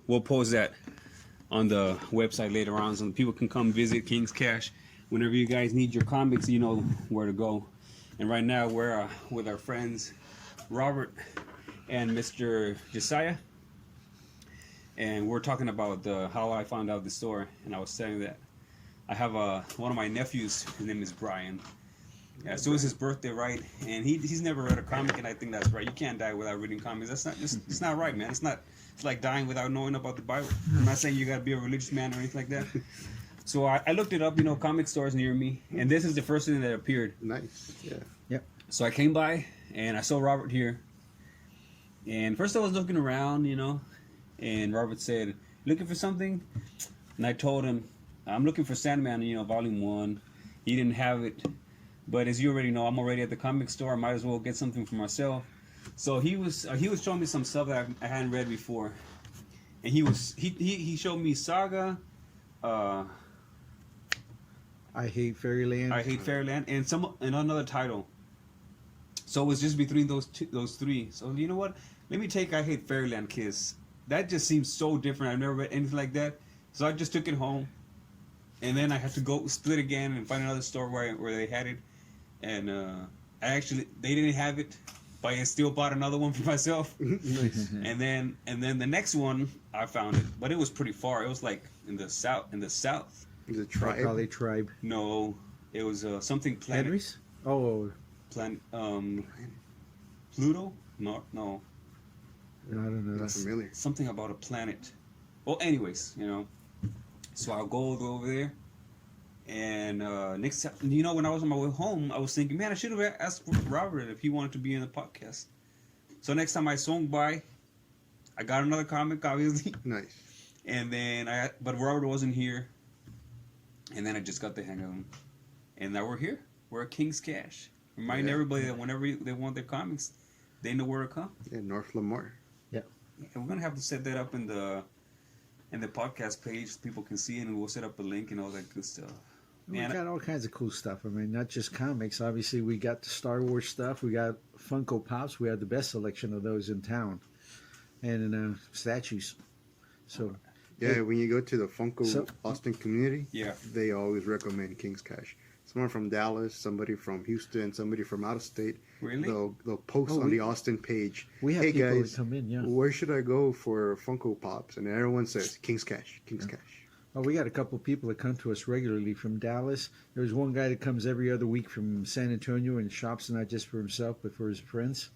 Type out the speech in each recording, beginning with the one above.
we'll post that on the website later on, so people can come visit King's Cash whenever you guys need your comics. You know where to go. And right now we're with our friends Robert and Mr. Josiah, and we're talking about how I found out the store. And I was saying that I have one of my nephews. His name is Brian. Yeah, so it's his birthday, right? And he's never read a comic, and I think that's right. You can't die without reading comics. It's not right, man. It's like dying without knowing about the Bible. I'm not saying you got to be a religious man or anything like that. So I looked it up, comic stores near me, and this is the first thing that appeared. Nice. Yeah. Yep. So I came by, and I saw Robert here. And first I was looking around, and Robert said, "Looking for something?" And I told him, "I'm looking for Sandman, Volume 1. He didn't have it. But as you already know, I'm already at the comic store. I might as well get something for myself." So he was showing me some stuff that I hadn't read before, and he showed me Saga, I Hate Fairyland. I Hate Fairyland, and another title. So it was just between those three. So you know what? Let me take I Hate Fairyland, Kiss. That just seems so different. I've never read anything like that. So I just took it home, and then I had to go split again and find another store where they had it. And they didn't have it, but I still bought another one for myself. Nice. And then the next one I found it, but it was pretty far. It was like in the south. Is it Tribe? Probably Tribe. No, it was something planet. Henry's? Oh, Planet Pluto? No, I don't know. Not familiar. something about a planet. Well, anyways, so I'll go over there. And next time, when I was on my way home, I was thinking, man, I should have asked Robert if he wanted to be in the podcast. So next time I swung by, I got another comic, obviously. Nice. And then but Robert wasn't here. And then I just got the hang of him. And now we're here. We're at King's Cash. Remind everybody that whenever they want their comics, they know where to come. Yeah, North Lamar. And we're gonna have to set that up in the podcast page so people can see it, and we'll set up a link and all that good stuff. We got all kinds of cool stuff. I mean, not just comics. Obviously, we got the Star Wars stuff. We got Funko Pops. We have the best selection of those in town. And statues. So, Yeah, when you go to the Funko Austin community, they always recommend King's Cash. Someone from Dallas, somebody from Houston, somebody from out of state. Really? They'll post on the Austin page. We have hey people guys, that come in, where should I go for Funko Pops? And everyone says King's Cash, King's Cash. Oh, we got a couple of people that come to us regularly from Dallas. There's one guy that comes every other week from San Antonio and shops not just for himself but for his friends.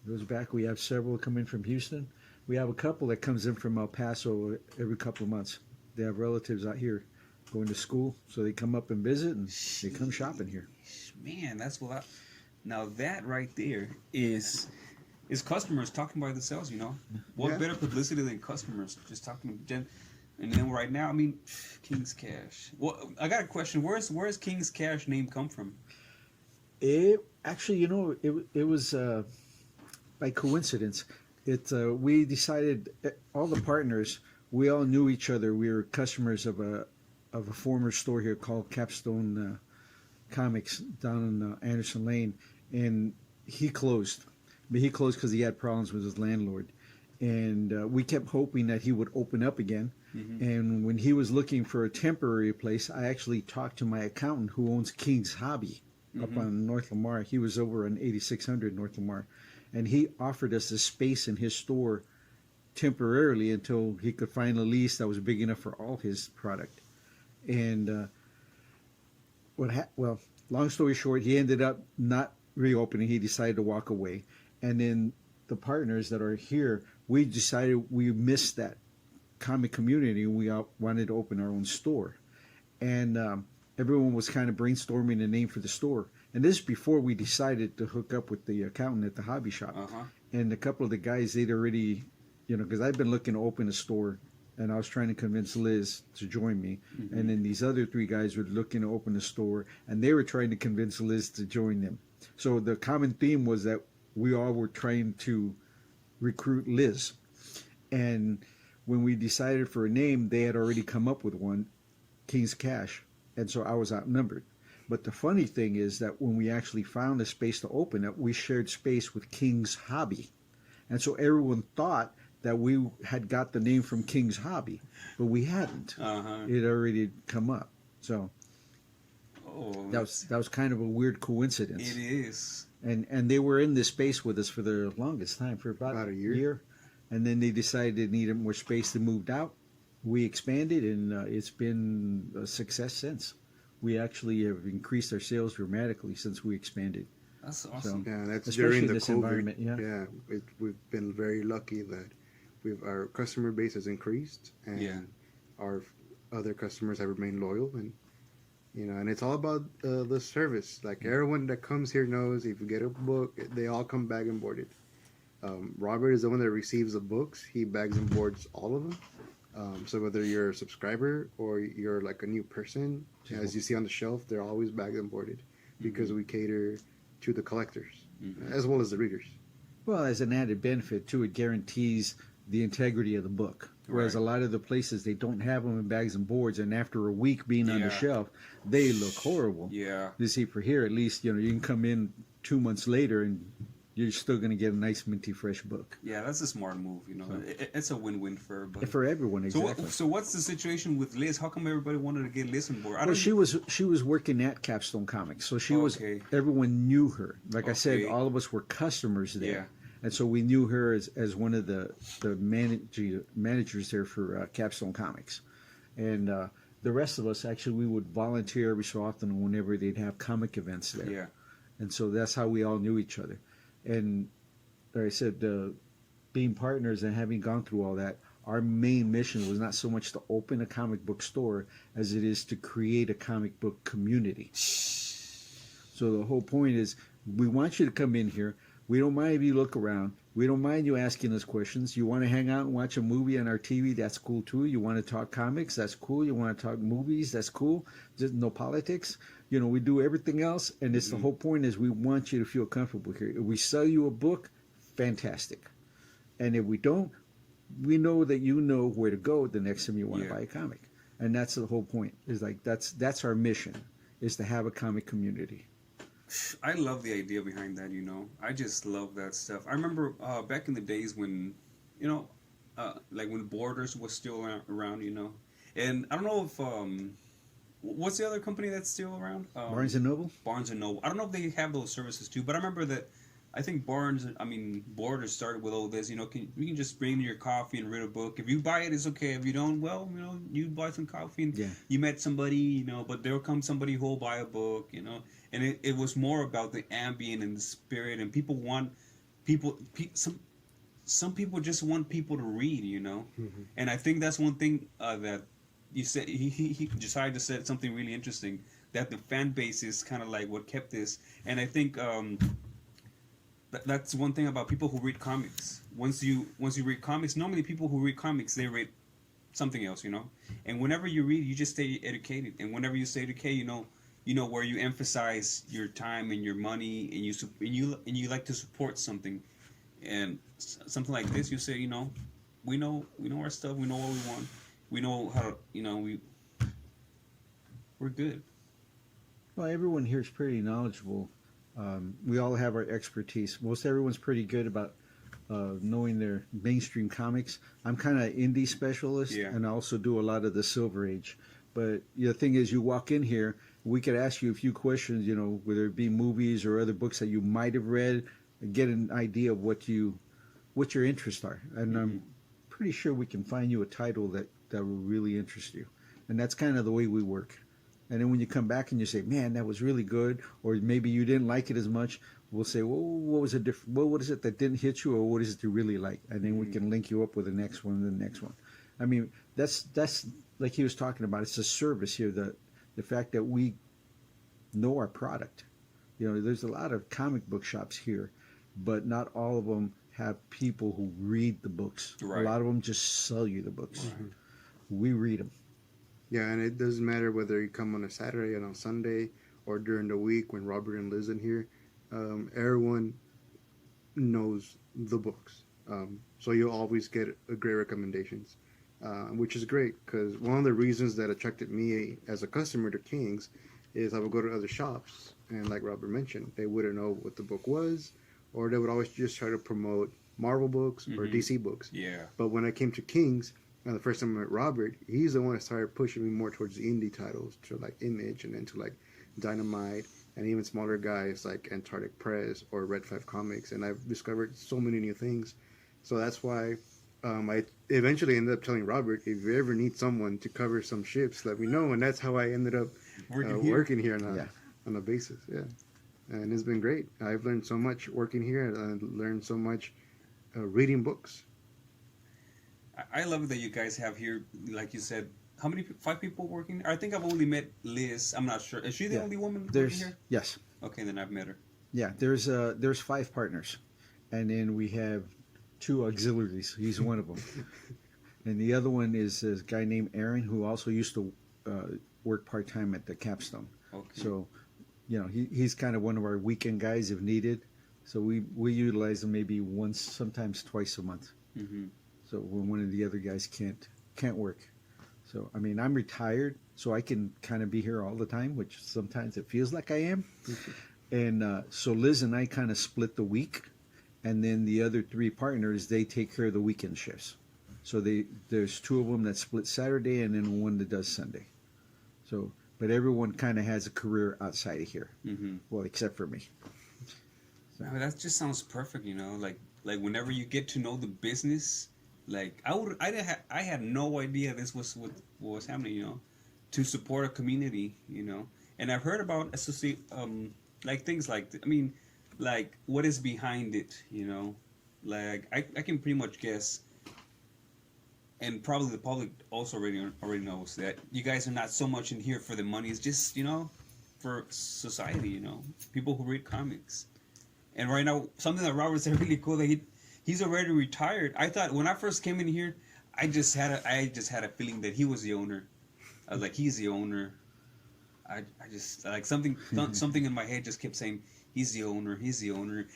Goes back. We have several come in from Houston. We have a couple that comes in from El Paso every couple of months. They have relatives out here going to school, so they come up and visit, and they come shopping here. Man, that's what. Now that right there is customers talking by themselves. What better publicity than customers just talking to. And then right now, I mean, King's Cash. Well, I got a question. Where's King's Cash name come from? It actually, it was by coincidence. We decided, all the partners, we all knew each other. We were customers of a former store here called Capstone Comics down in Anderson Lane, and he closed. But he closed because he had problems with his landlord, and we kept hoping that he would open up again. Mm-hmm. And when he was looking for a temporary place, I actually talked to my accountant who owns King's Hobby up on North Lamar. He was over on 8600 North Lamar, and he offered us a space in his store temporarily until he could find a lease that was big enough for all his product. And long story short, he ended up not reopening. He decided to walk away. And then the partners that are here, we decided we missed that comic community, and we wanted to open our own store. And everyone was kind of brainstorming a name for the store. And this is before we decided to hook up with the accountant at the hobby shop. And a couple of the guys, they'd already, because I'd been looking to open a store, and I was trying to convince Liz to join me. Mm-hmm. And then these other three guys were looking to open a store, and they were trying to convince Liz to join them. So the common theme was that we all were trying to recruit Liz. And when we decided for a name, they had already come up with one, King's Cash. And so I was outnumbered. But the funny thing is that when we actually found a space to open it, we shared space with King's Hobby. And so everyone thought that we had got the name from King's Hobby, but we hadn't. It already come up. So that was kind of a weird coincidence. It is. And they were in this space with us for the longest time, for about a year. And then they decided they needed more space. They moved out. We expanded, and it's been a success since. We actually have increased our sales dramatically since we expanded. That's awesome. So, yeah, that's especially during the this COVID. Environment. Yeah, yeah, we've been very lucky that our customer base has increased, and our other customers have remained loyal, and and it's all about the service. Like everyone that comes here knows, if you get a book, they all come bag and boarded. Robert is the one that receives the books. He bags and boards all of them. So whether you're a subscriber or you're like a new person, as you see on the shelf, they're always bagged and boarded because we cater to the collectors as well as the readers. Well, as an added benefit too, it guarantees the integrity of the book. Whereas a lot of the places, they don't have them in bags and boards, and after a week being on the shelf, they look horrible. Yeah. You see, for here, at least, you can come in 2 months later and you're still going to get a nice minty fresh book. Yeah, that's a smart move. It's a win-win for everybody. For everyone, exactly. So what's the situation with Liz? How come everybody wanted to get Liz on board? Well, she was working at Capstone Comics, so she was. Everyone knew her. Like I said, all of us were customers there. Yeah. And so we knew her as one of the managers there for Capstone Comics. And the rest of us, actually, we would volunteer every so often whenever they'd have comic events there. Yeah. And so that's how we all knew each other. And like I said, being partners and having gone through all that, our main mission was not so much to open a comic book store as it is to create a comic book community. So the whole point is, we want you to come in here. We don't mind if you look around. We don't mind you asking us questions. You want to hang out and watch a movie on our TV? That's cool too. You want to talk comics? That's cool. You want to talk movies? That's cool. Just no politics. We do everything else, and it's the whole point is we want you to feel comfortable here. If we sell you a book, fantastic. And if we don't, we know that you know where to go the next time you want to buy a comic. And that's the whole point. Is like that's our mission, is to have a comic community. I love the idea behind that, I just love that stuff. I remember back in the days when, like when Borders was still around, and I don't know if, what's the other company that's still around? Barnes & Noble? Barnes & Noble. I don't know if they have those services too, but I remember that I think Borders started with all this, you can just bring your coffee and read a book. If you buy it, it's okay. If you don't, well, you buy some coffee and you met somebody, but there'll come somebody who'll buy a book, and it was more about the ambient and the spirit, and some people just want people to read, and I think that's one thing that you said, he decided to say something really interesting, that the fan base is kind of like what kept this, and I think that's one thing about people who read comics. Once you read comics, normally people who read comics, they read something else, and whenever you read, you just stay educated, and whenever you stay educated, where you emphasize your time and your money, and you like to support something, and something like this, you say, we know our stuff, we know what we want, we know how, we're good. Well, everyone here is pretty knowledgeable. We all have our expertise. Most everyone's pretty good about knowing their mainstream comics. I'm kind of indie specialist, and I also do a lot of the Silver Age. But the thing is, you walk in here, we could ask you a few questions, whether it be movies or other books that you might have read, and get an idea of what your interests are. And I'm pretty sure we can find you a title that will really interest you. And that's kind of the way we work. And then when you come back and you say, man, that was really good, or maybe you didn't like it as much, we'll say, well, what is it that didn't hit you, or what is it you really like? And then we can link you up with the next one and the next one. I mean, that's like he was talking about. It's a service here, the fact that we know our product. There's a lot of comic book shops here, but not all of them have people who read the books. Right. A lot of them just sell you the books. Right. We read them. Yeah, and it doesn't matter whether you come on a Saturday and on Sunday or during the week when Robert and Liz in here. Everyone knows the books. So you'll always get great recommendations, which is great, because one of the reasons that attracted me as a customer to King's is I would go to other shops, and like Robert mentioned, they wouldn't know what the book was, or they would always just try to promote Marvel books or DC books. Yeah. But when I came to King's, and the first time I met Robert, he's the one that started pushing me more towards the indie titles, to like Image, and then to like Dynamite, and even smaller guys like Antarctic Press or Red 5 Comics. And I've discovered so many new things. So that's why I eventually ended up telling Robert, if you ever need someone to cover some ships, let me know. And that's how I ended up working here on a basis. Yeah. And it's been great. I've learned so much working here, and learned so much reading books. I love it that you guys have here, like you said, how many, 5 people working? I think I've only met Liz. I'm not sure. Is she the only woman working here? Yes. Okay, then I've met her. Yeah, there's 5 partners, and then we have 2 auxiliaries. He's one of them, and the other one is a guy named Aaron, who also used to work part time at the Capstone. Okay. So, he's kind of one of our weekend guys if needed. So we utilize him maybe once, sometimes twice a month. Mm-hmm. So when one of the other guys can't work. So I mean, I'm retired, so I can kind of be here all the time, which sometimes it feels like I am. And so Liz and I kind of split the week, and then the other 3 partners, they take care of the weekend shifts. So there's 2 of them that split Saturday, and then one that does Sunday. So, but everyone kind of has a career outside of here. Mm-hmm. Well, except for me. I mean, that just sounds perfect, like whenever you get to know the business, like I had no idea this was what was happening, to support a community, and I've heard about like things like, I mean, like what is behind it, like I can pretty much guess, and probably the public also already knows that you guys are not so much in here for the money. It's just, for society, people who read comics. And right now, something that Robert said really cool, that he's already retired. I thought when I first came in here, I just had a feeling that he was the owner. I was like, he's the owner. I just like something in my head just kept saying, he's the owner.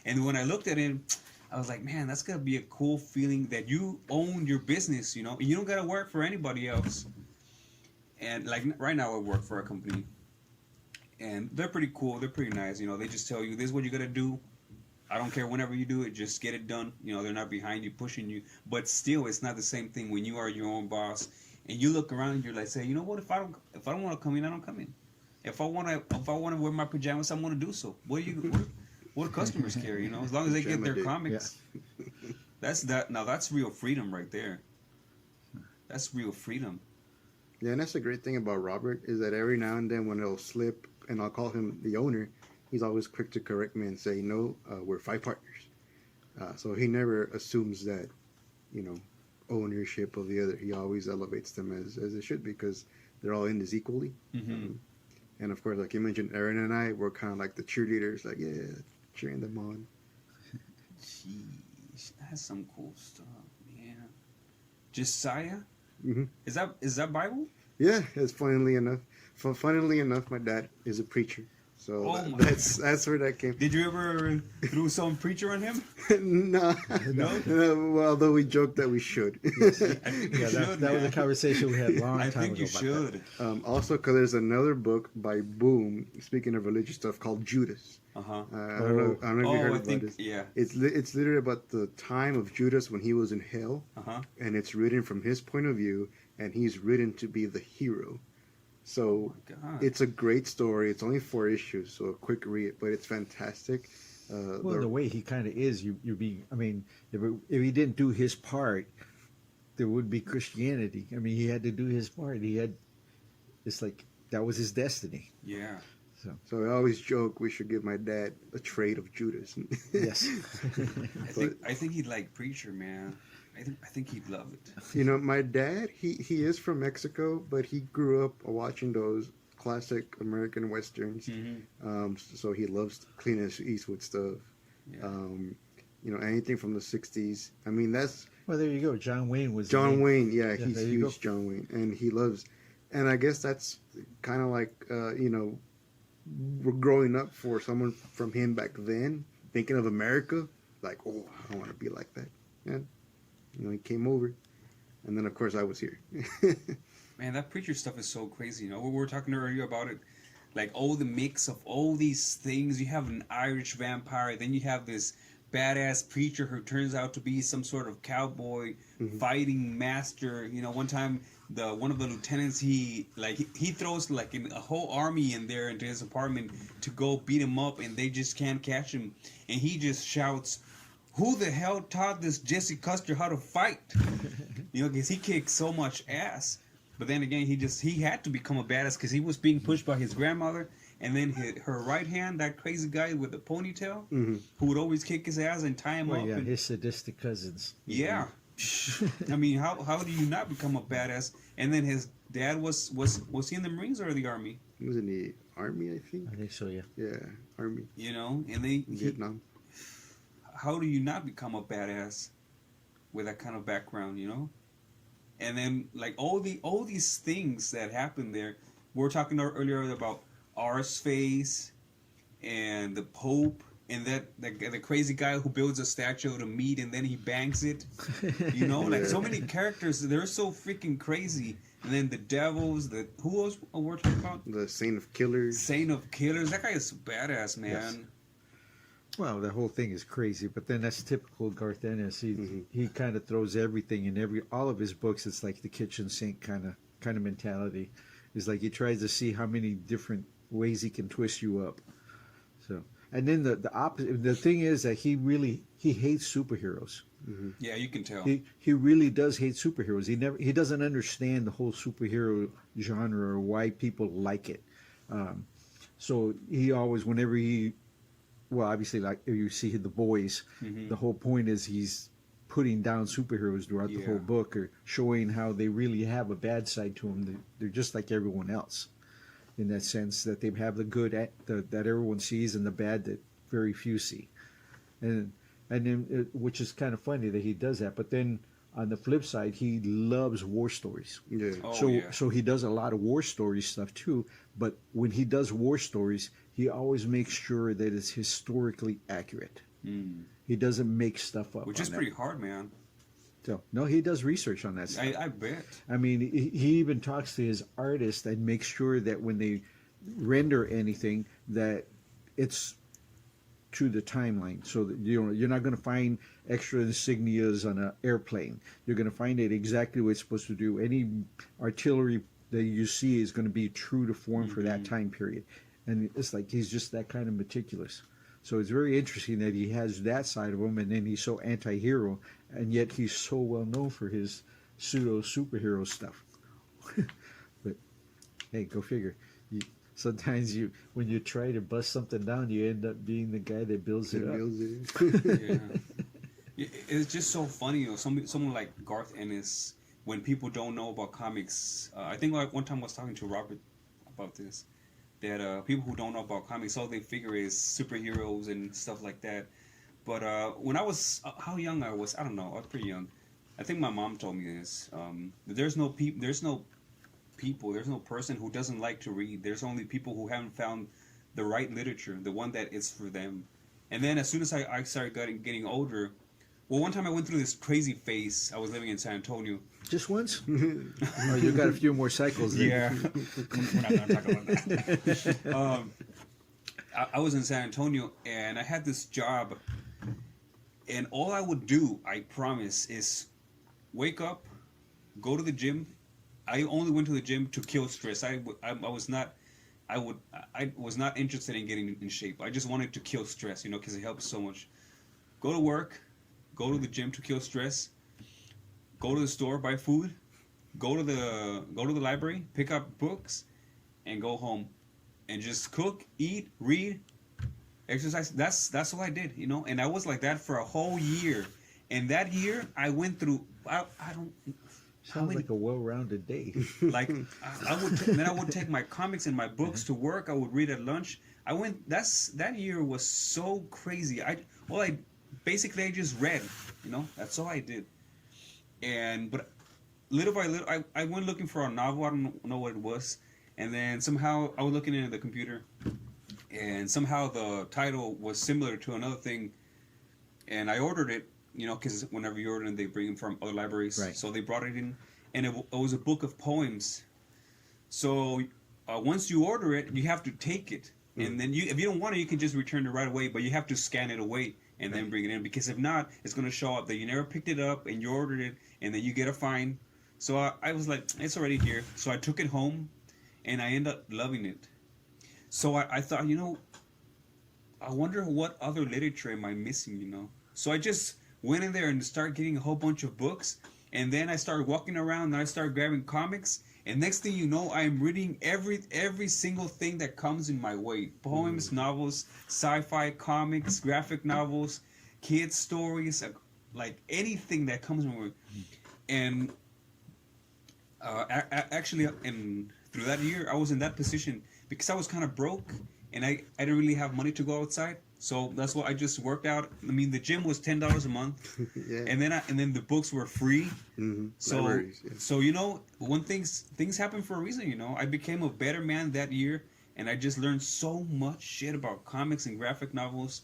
And when I looked at him, I was like, man, that's gonna be a cool feeling that you own your business, and you don't gotta work for anybody else. And like right now, I work for a company, and they're pretty cool. They're pretty nice. They just tell you, this is what you gotta do. I don't care whenever you do it, just get it done. They're not behind you, pushing you. But still, it's not the same thing when you are your own boss and you look around and you're like, say, you know what? If I don't want to come in, I don't come in. If I want to wear my pajamas, I'm going to do so. What do customers care? As long as they get their comics. Yeah. That's that. Now that's real freedom right there. That's real freedom. Yeah, and that's the great thing about Robert, is that every now and then when it'll slip, and I'll call him the owner, he's always quick to correct me and say, no, we're 5 partners. So he never assumes that, ownership of the other. He always elevates them as it should, because they're all in this equally. Mm-hmm. And of course, like you mentioned, Aaron and I were kind of like the cheerleaders, like, yeah, cheering them on. Jeez, that's some cool stuff, man. Josiah? Mm-hmm. Is that Bible? Yeah, it's funnily enough, my dad is a preacher. So that's where that came. Did you ever throw some preacher on him? No. Well, although we joked that we should. That was a conversation we had a long time ago. I think you should. Also, because there's another book by Boom, speaking of religious stuff, called Judas. Uh-huh. I don't know if you heard about this. Yeah. It's literally about the time of Judas when he was in hell. Uh-huh. And it's written from his point of view, and he's written to be the hero. So it's a great story. It's only 4 issues, so a quick read, but it's fantastic. The way he kind of is, I mean, if he didn't do his part, there would be Christianity. I mean, he had to do his part. It's like that was his destiny. Yeah. So I always joke we should give my dad a trade of Judas. Yes. I think he'd like preacher, man. I think he'd love it. My dad, he is from Mexico, but he grew up watching those classic American Westerns. Mm-hmm. So he loves Clint Eastwood stuff. Yeah. Anything from the 60s. I mean, that's... Well, there you go. John Wayne, yeah, he's huge John Wayne. And he loves... And I guess that's kind of like, we're growing up for someone from him back then, thinking of America, like, oh, I want to be like that. Yeah. He came over, and then of course I was here. Man, that preacher stuff is so crazy. We were talking earlier about it, like all the mix of all these things. You have an Irish vampire, then you have this badass preacher who turns out to be some sort of cowboy fighting master. You know, one time one of the lieutenants he throws like a whole army in there into his apartment to go beat him up, and they just can't catch him, and he just shouts, "Who the hell taught this Jesse Custer how to fight?" You know, because he kicked so much ass. But then again, he had to become a badass because he was being pushed by his grandmother, and then her right hand, that crazy guy with the ponytail, who would always kick his ass and tie him up. Yeah, his sadistic cousins. Yeah. I mean, how do you not become a badass? And then his dad was he in the Marines or the Army? He was in the Army, I think. I think so, yeah. Yeah, Army. You know, and Vietnam. How do you not become a badass with that kind of background? You know, and then like all these things that happened there. We were talking earlier about R's face and the Pope. And the crazy guy who builds a statue of the meat and then he bangs it, you know, like so many characters. They're so freaking crazy. And then the devils, who else we're talking about? The Saint of Killers. Saint of Killers. That guy is badass, man. Yes. Well, the whole thing is crazy, but then that's typical Garth Ennis. He kind of throws everything in all of his books. It's like the kitchen sink kind of mentality. It's like he tries to see how many different ways he can twist you up. So. And then the opposite. The thing is that he hates superheroes. Yeah, you can tell. He really does hate superheroes. He doesn't understand the whole superhero genre or why people like it. So he always, obviously, like you see the boys, the whole point is he's putting down superheroes throughout the whole book, or showing how they really have a bad side to them. They're just like everyone else. In that sense, that they have the good that everyone sees and the bad that very few see, and then which is kind of funny that he does that. But then on the flip side, he loves war stories. Yeah. So he does a lot of war story stuff too. But when he does war stories, he always makes sure that it's historically accurate. He doesn't make stuff up, which is pretty hard, man. So, no, he does research on that stuff. I bet. I mean, he even talks to his artist and makes sure that when they render anything, that it's to the timeline. So that you're not going to find extra insignias on an airplane. You're going to find it exactly what it's supposed to do. Any artillery that you see is going to be true to form for that time period. And it's like he's just that kind of meticulous. So it's very interesting that he has that side of him, and then he's so anti-hero, and yet he's so well known for his pseudo-superhero stuff. But, hey, go figure. Sometimes when you try to bust something down, you end up being the guy that builds it up. Yeah. It's just so funny, you know, someone like Garth Ennis, when people don't know about comics, I think like one time I was talking to Robert about this, that people who don't know about comics, all they figure is superheroes and stuff like that. But when I was, how young I was, I don't know, I was pretty young. I think my mom told me this. There's no person who doesn't like to read. There's only people who haven't found the right literature, the one that is for them. And then as soon as I started getting older, well, one time I went through this crazy phase. I was living in San Antonio. Just once? Oh, you got a few more cycles then. Yeah. We're not going to talk about that. I was in San Antonio, and I had this job, and all I would do, I promise, is wake up, go to the gym. I only went to the gym to kill stress. I was not interested in getting in shape. I just wanted to kill stress, you know, because it helps so much. Go to work, go to the gym to kill stress, go to the store, buy food, go to the library, pick up books, and go home, and just cook, eat, read, exercise. That's all I did, you know. And I was like that for a whole year. And that year, I went through. I don't. Sounds like a well-rounded day. Like then I would take my comics and my books to work. I would read at lunch. That year was so crazy. I just read, you know. That's all I did. But little by little, I went looking for a novel. I don't know what it was. And then somehow I was looking into the computer, and somehow the title was similar to another thing, and I ordered it. You know, because whenever you order them, they bring them from other libraries. Right. So they brought it in, and it was a book of poems. So once you order it, you have to take it, and then if you don't want it, you can just return it right away. But you have to scan it away and then bring it in, because if not, it's going to show up that you never picked it up and you ordered it, and then you get a fine. So I was like, it's already here. So I took it home, and I ended up loving it. So I thought, I wonder what other literature am I missing, So I just went in there and started getting a whole bunch of books, and then I started walking around, and I started grabbing comics, and next thing you know, I'm reading every single thing that comes in my way. Poems, novels, sci-fi, comics, graphic novels, kids' stories, like anything that comes in my way. And actually, through that year, I was in that position because I was kind of broke, and I didn't really have money to go outside. So that's why I just worked out. I mean, the gym was $10 a month, Yeah. and then the books were free. Mm-hmm. So Libraries, yeah. so when things happen for a reason. I became a better man that year, and I just learned so much shit about comics and graphic novels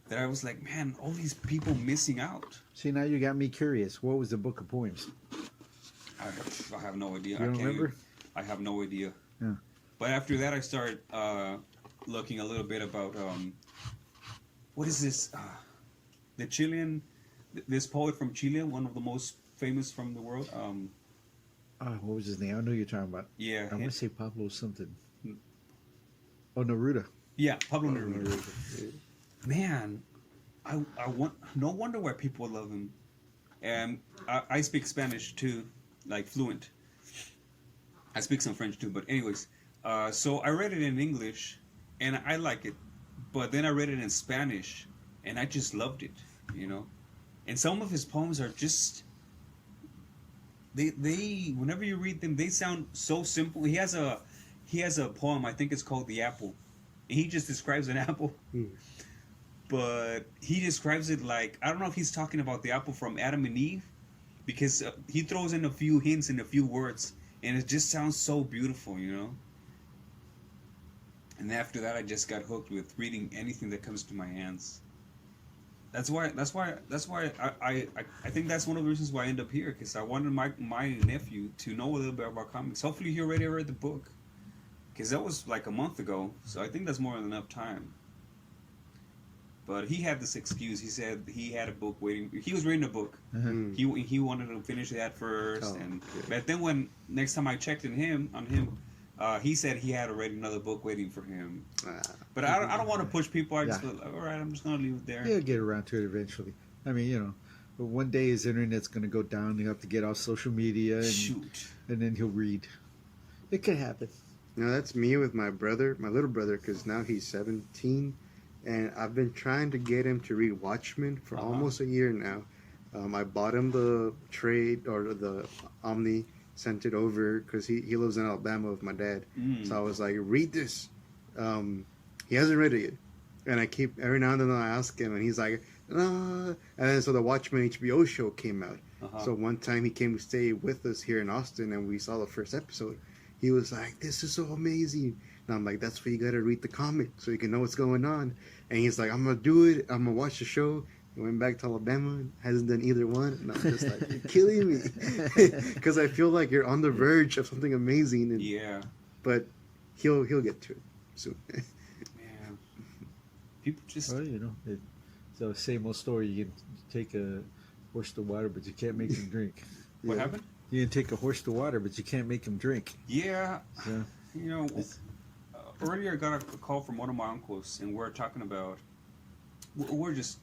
that I was like, man, all these people missing out. See, now you got me curious. What was the book of poems? I have no idea. You don't remember? I have no idea. Yeah. But after that, I started looking a little bit about what is this? The Chilean, this poet from Chile, one of the most famous from the world. What was his name? I know you're talking about. Yeah. I want to say Pablo something. Oh, Neruda. Yeah, Pablo Neruda. Yeah. Man, I want. No wonder why people love him. And I speak Spanish too, like fluent. I speak some French too, but anyways, so I read it in English, and I like it, but then I read it in Spanish, and I just loved it, And some of his poems are just they whenever you read them, they sound so simple. He has a poem, I think it's called The Apple, and he just describes an apple. But he describes it like, I don't know if he's talking about the apple from Adam and Eve, because he throws in a few hints and a few words, and it just sounds so beautiful, And after that, I just got hooked with reading anything that comes to my hands. That's why I think that's one of the reasons why I end up here, because I wanted my nephew to know a little bit about comics. Hopefully he already read the book, because that was like a month ago, so I think that's more than enough time. But he had this excuse. He said he had a book waiting. He was reading a book. Mm-hmm. He wanted to finish that first. Yeah. But then when next time I checked on him, he said he had already another book waiting for him. But I don't want to push people. I just feel like, all right, I'm just gonna leave it there. He'll get around to it eventually. I mean, but one day his internet's going to go down. He'll have to get off social media, and then he'll read. It could happen. Now that's me with my brother, my little brother, because now he's 17. And I've been trying to get him to read Watchmen for almost a year now. I bought him the trade, or the Omni sent it over, because he lives in Alabama with my dad. So I was like, read this. He hasn't read it yet. And I keep, every now and then I ask him, and he's like, and then so the Watchmen HBO show came out. So one time he came to stay with us here in Austin, and we saw the first episode. He was like, this is so amazing. And I'm like, that's why you gotta read the comic, so you can know what's going on. And he's like, I'm gonna do it. I'm gonna watch the show. He went back to Alabama, hasn't done either one. And I'm just like, you're killing me. Because I feel like you're on the verge of something amazing. And, Yeah. But he'll get to it soon. Man. People just... Well, it's the same old story. You can take a horse to water, but you can't make him drink. What happened? You can take a horse to water, but you can't make him drink. Yeah. So, Earlier I got a call from one of my uncles, and we're just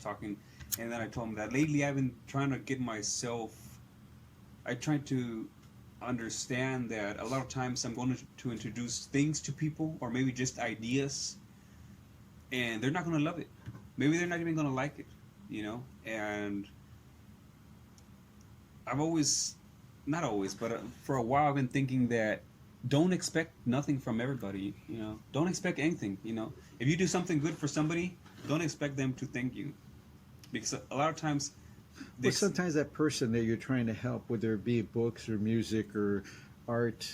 talking, and then I told him that lately I've been trying to get myself, I tried to understand that a lot of times I'm going to introduce things to people, or maybe just ideas, and they're not going to love it. Maybe they're not even going to like it, and I've always, not always, but for a while I've been thinking that don't expect nothing from everybody, Don't expect anything, If you do something good for somebody, don't expect them to thank you. Because a lot of times... But sometimes that person that you're trying to help, whether it be books or music or art,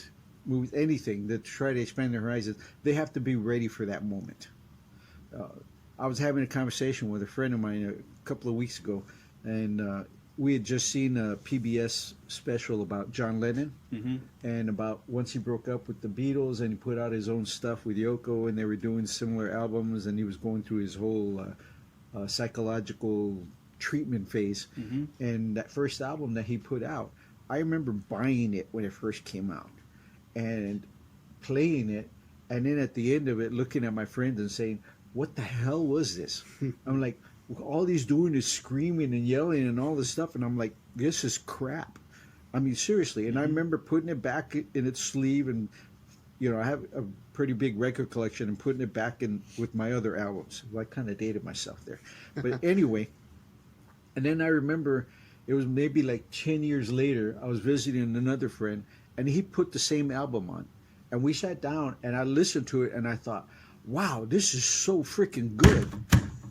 movies, anything, that try to expand their horizons, they have to be ready for that moment. I was having a conversation with a friend of mine a couple of weeks ago, and we had just seen a PBS special about John Lennon, and about once he broke up with the Beatles and he put out his own stuff with Yoko, and they were doing similar albums, and he was going through his whole psychological treatment phase. Mm-hmm. And that first album that he put out, I remember buying it when it first came out and playing it, and then at the end of it looking at my friends and saying, what the hell was this? I'm like, all he's doing is screaming and yelling and all this stuff, and I'm like, this is crap. I mean, seriously. And I remember putting it back in its sleeve, and I have a pretty big record collection, and putting it back in with my other albums. Well, I kind of dated myself there, but anyway. And then I remember it was maybe like 10 years later, I was visiting another friend, and he put the same album on, and we sat down and I listened to it, and I thought, wow, this is so freaking good.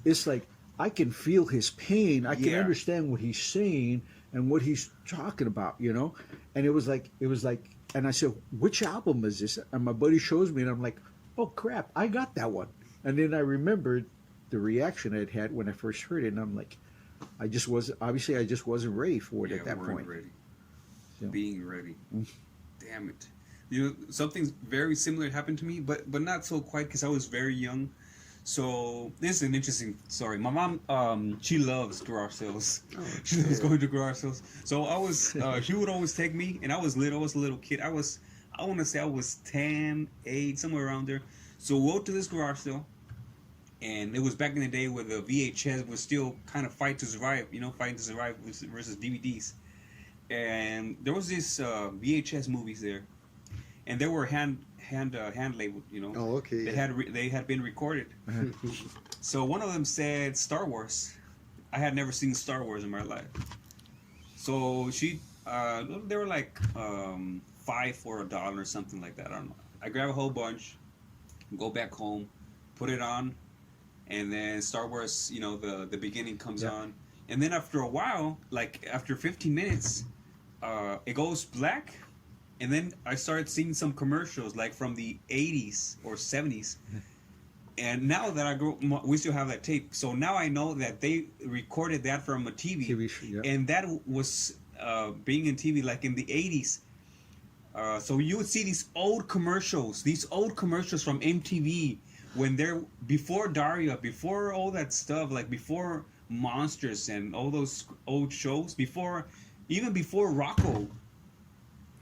It's like I can feel his pain. I can understand what he's saying and what he's talking about, And it was like, and I said, which album is this? And my buddy shows me, and I'm like, oh crap, I got that one. And then I remembered the reaction I'd had when I first heard it, and I'm like, I just wasn't ready for it at that point. Ready. So. Being ready. Damn it. Something very similar happened to me, but not so quite, because I was very young. So this is an interesting story. My mom, she loves garage sales. She loves going to garage sales. So I was, she would always take me, and I was a little kid. I want to say I was 10, 8, somewhere around there. So we went to this garage sale, and it was back in the day where the VHS was still kind of fighting to survive versus DVDs. And there was this VHS movies there, and they were hand labeled, Oh, okay. They had been recorded. So one of them said Star Wars. I had never seen Star Wars in my life. So they were like $5 for $1 or something like that. I don't know. I grab a whole bunch, go back home, put it on, and then Star Wars, the beginning comes on, and then after a while, like after 15 minutes, it goes black. And then I started seeing some commercials like from the 80s or 70s. And now that I grew, we still have that tape. So now I know that they recorded that from a TV show, yeah. And that was being in TV like in the 80s. So you would see these old commercials from MTV when they're before Daria, before all that stuff, like before Monsters and all those old shows, even before Rocco.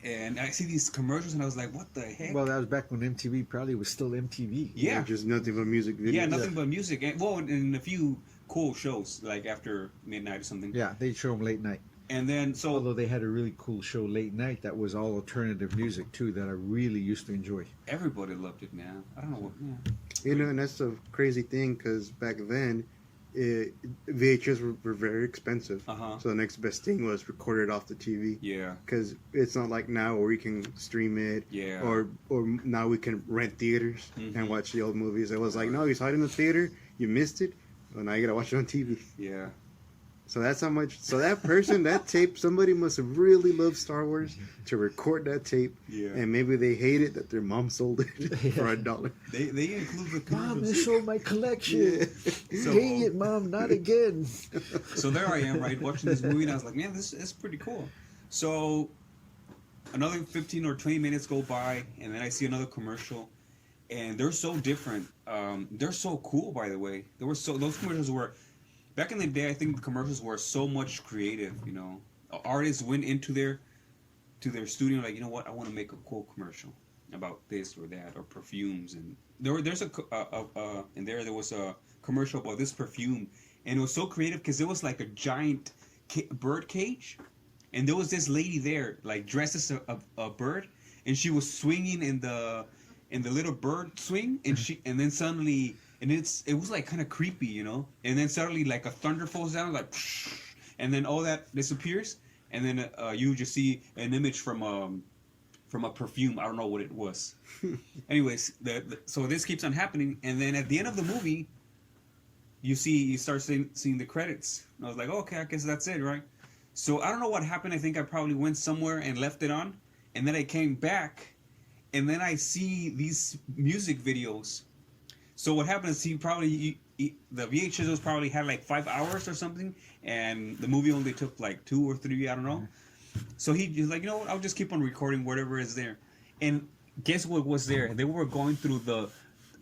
And I see these commercials, and I was like, what the heck? Well, that was back when MTV probably was still MTV. Yeah. Just nothing but music videos. Yeah, nothing but music. And a few cool shows, like after midnight or something. Yeah, they'd show them late night. And then, although they had a really cool show late night that was all alternative music, too, that I really used to enjoy. Everybody loved it, man. I don't know what, yeah. And that's a crazy thing, because back then, VHS were very expensive. So the next best thing was recorded off the TV. Yeah. Because it's not like now where we can stream it. Yeah. Or now we can rent theaters and watch the old movies. It was like, no, you saw it in the theater, you missed it, well, now you gotta watch it on TV. Yeah. So that's how much. So that person, that tape, somebody must have really loved Star Wars to record that tape. Yeah. And maybe they hated that their mom sold it for $1. They include the commercials. Mom, they sold my collection. So, dang it, Mom, not again. So there I am, right, watching this movie, and I was like, man, this is pretty cool. So another 15 or 20 minutes go by, and then I see another commercial, and they're so different. They're so cool, by the way. Those commercials were. Back in the day, I think the commercials were so much creative, Artists went into their studio like, you know what, I want to make a cool commercial about this or that, or perfumes. And there was a commercial about this perfume, and it was so creative because it was like a giant bird cage, and there was this lady there, like dressed as a bird, and she was swinging in the little bird swing, and then suddenly. And it was like kind of creepy, And then suddenly like a thunder falls down, like, and then all that disappears, and then you just see an image from a perfume. I don't know what it was. Anyways, so this keeps on happening, and then at the end of the movie, you start seeing the credits. And I was like, oh, okay, I guess that's it, right? So I don't know what happened. I think I probably went somewhere and left it on, and then I came back, and then I see these music videos. So what happened is the VHS was probably had like 5 hours or something, and the movie only took like 2 or 3, I don't know. So he's like, you know what, I'll just keep on recording whatever is there. And guess what was there? They were going through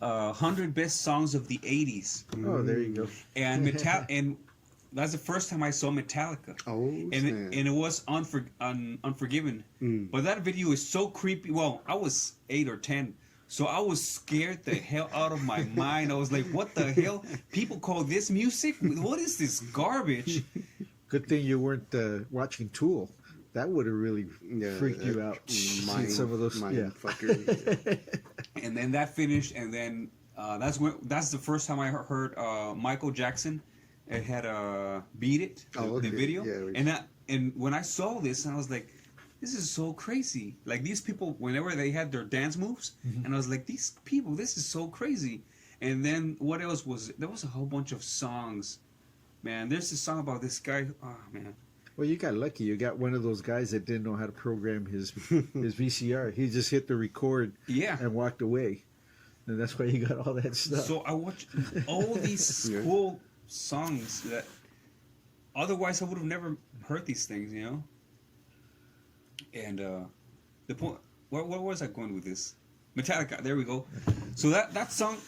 100 best songs of the 80s. Oh, there you go. And and that's the first time I saw Metallica. Oh, and it was Unforgiven. But that video is so creepy. Well, I was 8 or 10, so I was scared the hell out of my mind. I was like, "What the hell? People call this music? What is this garbage?" Good thing you weren't watching Tool. That would have really freaked you out. Seeing some of those, fuckers. And then that finished, and then that's the first time I heard Michael Jackson. It had Beat It, the video, and when I saw this, I was like, this is so crazy. Like these people, whenever they had their dance moves, and I was like, these people, this is so crazy. And then what else was there was a whole bunch of songs, man. There's a song about this guy. Oh man. Well, you got lucky. You got one of those guys that didn't know how to program his VCR. He just hit the record and walked away. And that's why you got all that stuff. So I watched all these cool songs that otherwise I would have never heard these things, you know? And the point, where was I going with this? Metallica, there we go. So that song,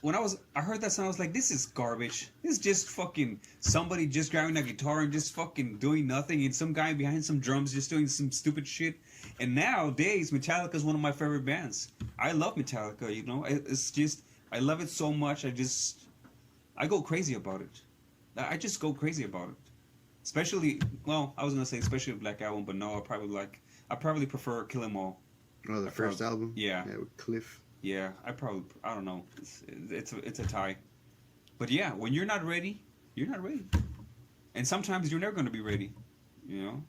when I heard that song, I was like, this is garbage. This is just fucking somebody just grabbing a guitar and just fucking doing nothing, and some guy behind some drums just doing some stupid shit. And nowadays, Metallica is one of my favorite bands. I love Metallica, you know? It's just, I love it so much, I go crazy about it. I just go crazy about it. Especially, well, I was going to say especially the Black Album, but no, I probably prefer Kill 'Em All. Oh, the first album? Yeah. Yeah, with Cliff. Yeah, I don't know. It's a tie. But yeah, when you're not ready, you're not ready. And sometimes you're never going to be ready, you know?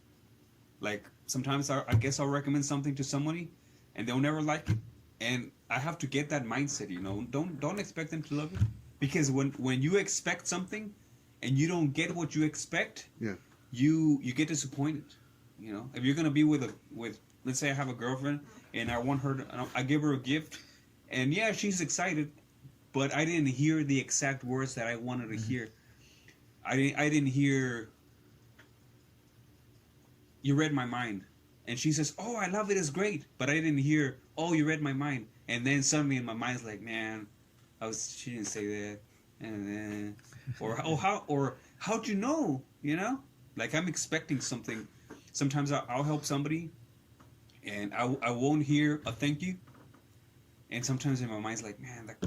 Like, sometimes I guess I'll recommend something to somebody, and they'll never like it. And I have to get that mindset, you know? Don't expect them to love it. Because when you expect something, and you don't get what you expect, you get disappointed, you know? If you're going to be with let's say I have a girlfriend, and I give her a gift, and yeah, she's excited, but I didn't hear the exact words that I wanted to hear. I didn't hear, you read my mind. And she says, oh, I love it, it's great. But I didn't hear, oh, you read my mind. And then suddenly in my mind's like, man, she didn't say that. And then, how'd you know? You know? Like I'm expecting something. Sometimes I'll help somebody, and I won't hear a thank you. And sometimes in my mind's like, man, that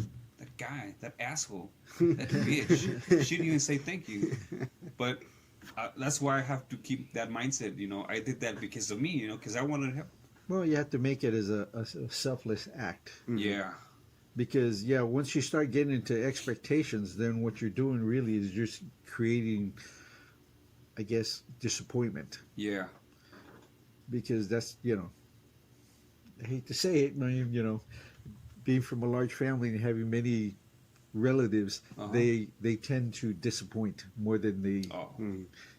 guy, that asshole, that bitch, she didn't even say thank you. But that's why I have to keep that mindset, you know. I did that because of me, you know, because I wanted to help. Well, you have to make it as a selfless act. Yeah. Because, once you start getting into expectations, then what you're doing really is just creating, I guess, disappointment. Yeah. Because that's, I hate to say it, being from a large family and having many relatives, they tend to disappoint more than they,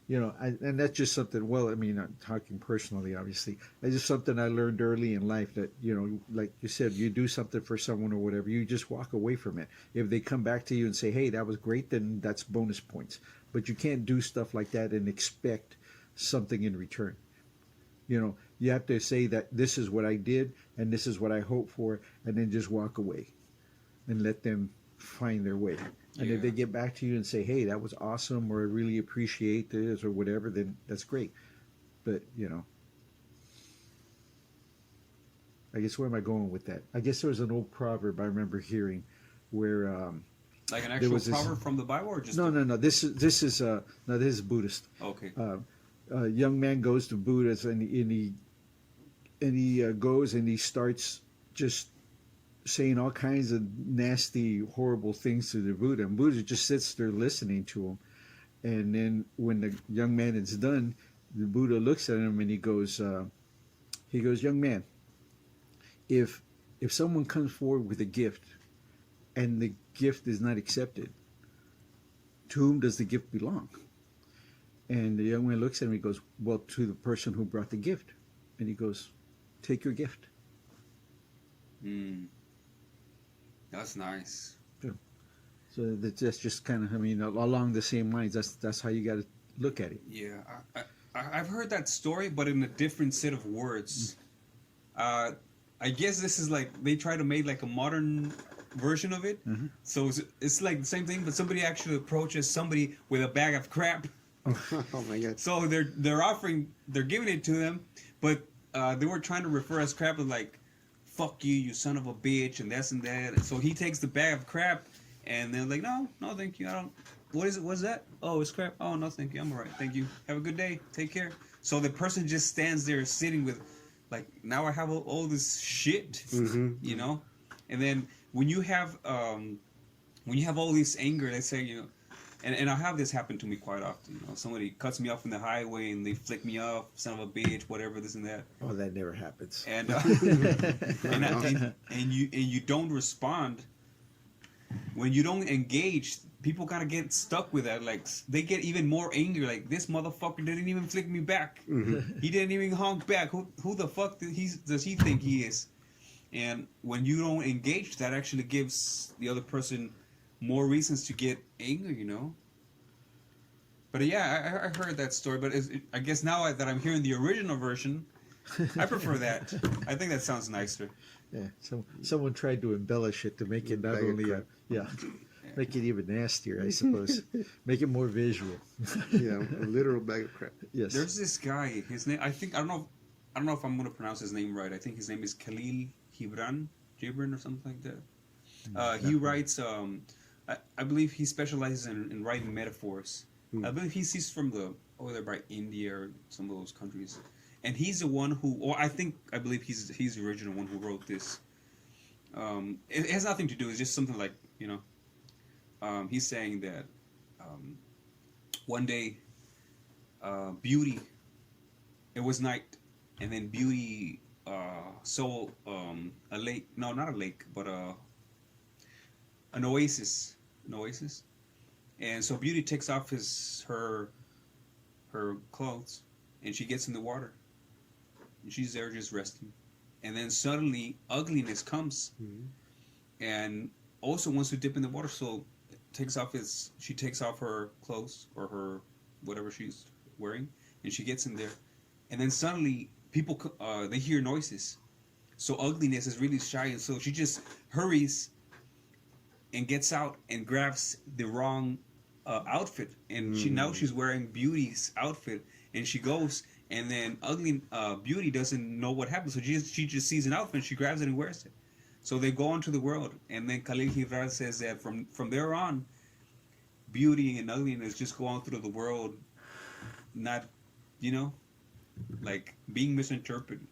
and that's just something, I'm talking personally, obviously. That's just something I learned early in life that, like you said, you do something for someone or whatever, you just walk away from it. If they come back to you and say, hey, that was great, then that's bonus points. But you can't do stuff like that and expect something in return. You have to say that this is what I did and this is what I hope for, and then just walk away and let them find their way. And if they get back to you and say, hey, that was awesome, or I really appreciate this, or whatever, then that's great. But, I guess where am I going with that? I guess there was an old proverb I remember hearing where... like an actual proverb from the Bible, or just... No. This is Buddhist. Okay. A young man goes to Buddha, and he goes and he starts just saying all kinds of nasty, horrible things to the Buddha. And Buddha just sits there listening to him. And then when the young man is done, the Buddha looks at him and he goes, young man, if someone comes forward with a gift and the gift is not accepted, to whom does the gift belong? And the young man looks at him and he goes, well, to the person who brought the gift. And he goes, take your gift. That's nice. Yeah. So that's just kind of, along the same lines. That's how you got to look at it. Yeah, I've heard that story, but in a different set of words. I guess this is like they try to make like a modern version of it. So it's like the same thing, but somebody actually approaches somebody with a bag of crap. Oh my god. So they're giving it to them, but they were trying to refer as crap and like, fuck you, you son of a bitch, and this and that. And so he takes the bag of crap, and they're like, no, thank you, I don't. What is it? What's that? Oh, it's crap. Oh, no, thank you. I'm all right. Thank you. Have a good day. Take care. So the person just stands there sitting with, like, now I have all this shit, you know? And then when you have all this anger, let's say, you know, and I have this happen to me quite often, you know, somebody cuts me off in the highway and they flick me off, son of a bitch, whatever, this and that. Oh, that never happens. And and you don't respond. When you don't engage, people kind of get stuck with that. Like, they get even more angry. Like, this motherfucker didn't even flick me back. He didn't even honk back. Who the fuck does he think he is? And when you don't engage, that actually gives the other person more reasons to get angry, you know? But yeah, I heard that story. But I guess now that I'm hearing the original version, I prefer that. I think that sounds nicer. Yeah, so someone tried to embellish it to make it not only make it even nastier, I suppose. Make it more visual. Yeah, a literal bag of crap. Yes. There's this guy. His name, I don't know if I'm going to pronounce his name right. I think his name is Khalil Gibran or something like that. He writes. I believe he specializes in writing metaphors. I believe he's from over by India or some of those countries. And he's the one who, or I believe he's the original one who wrote this. It has nothing to do. It's just something like, you know, he's saying that one day, Beauty, it was night, and then Beauty saw a lake. No, not a lake, but an oasis. And so Beauty takes off her clothes, and she gets in the water. And she's there just resting. And then suddenly ugliness comes and also wants to dip in the water. So she takes off her clothes or her whatever she's wearing, and she gets in there. And then suddenly people they hear noises. So ugliness is really shy, and so she just hurries and gets out and grabs the wrong outfit. And now she's wearing Beauty's outfit, and she goes. And then Beauty doesn't know what happened, so she just sees an outfit, she grabs it and wears it. So they go into the world, and then Khalil Gibran says that from there on, beauty and ugliness just go on through the world, not, you know, like being misinterpreted,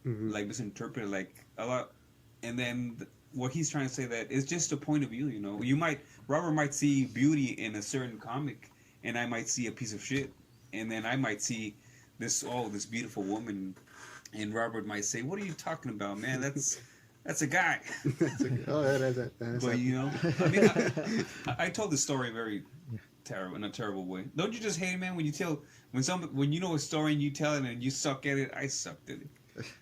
like a lot. And then what he's trying to say that it's just a point of view, you know. Robert might see beauty in a certain comic, and I might see a piece of shit, and then I might see this beautiful woman, and Robert might say, "What are you talking about, man? That's a guy." That's but you know, I mean, I told the story very terrible in a terrible way. Don't you just hate it, man? When you know a story and you tell it and you suck at it, I sucked at it.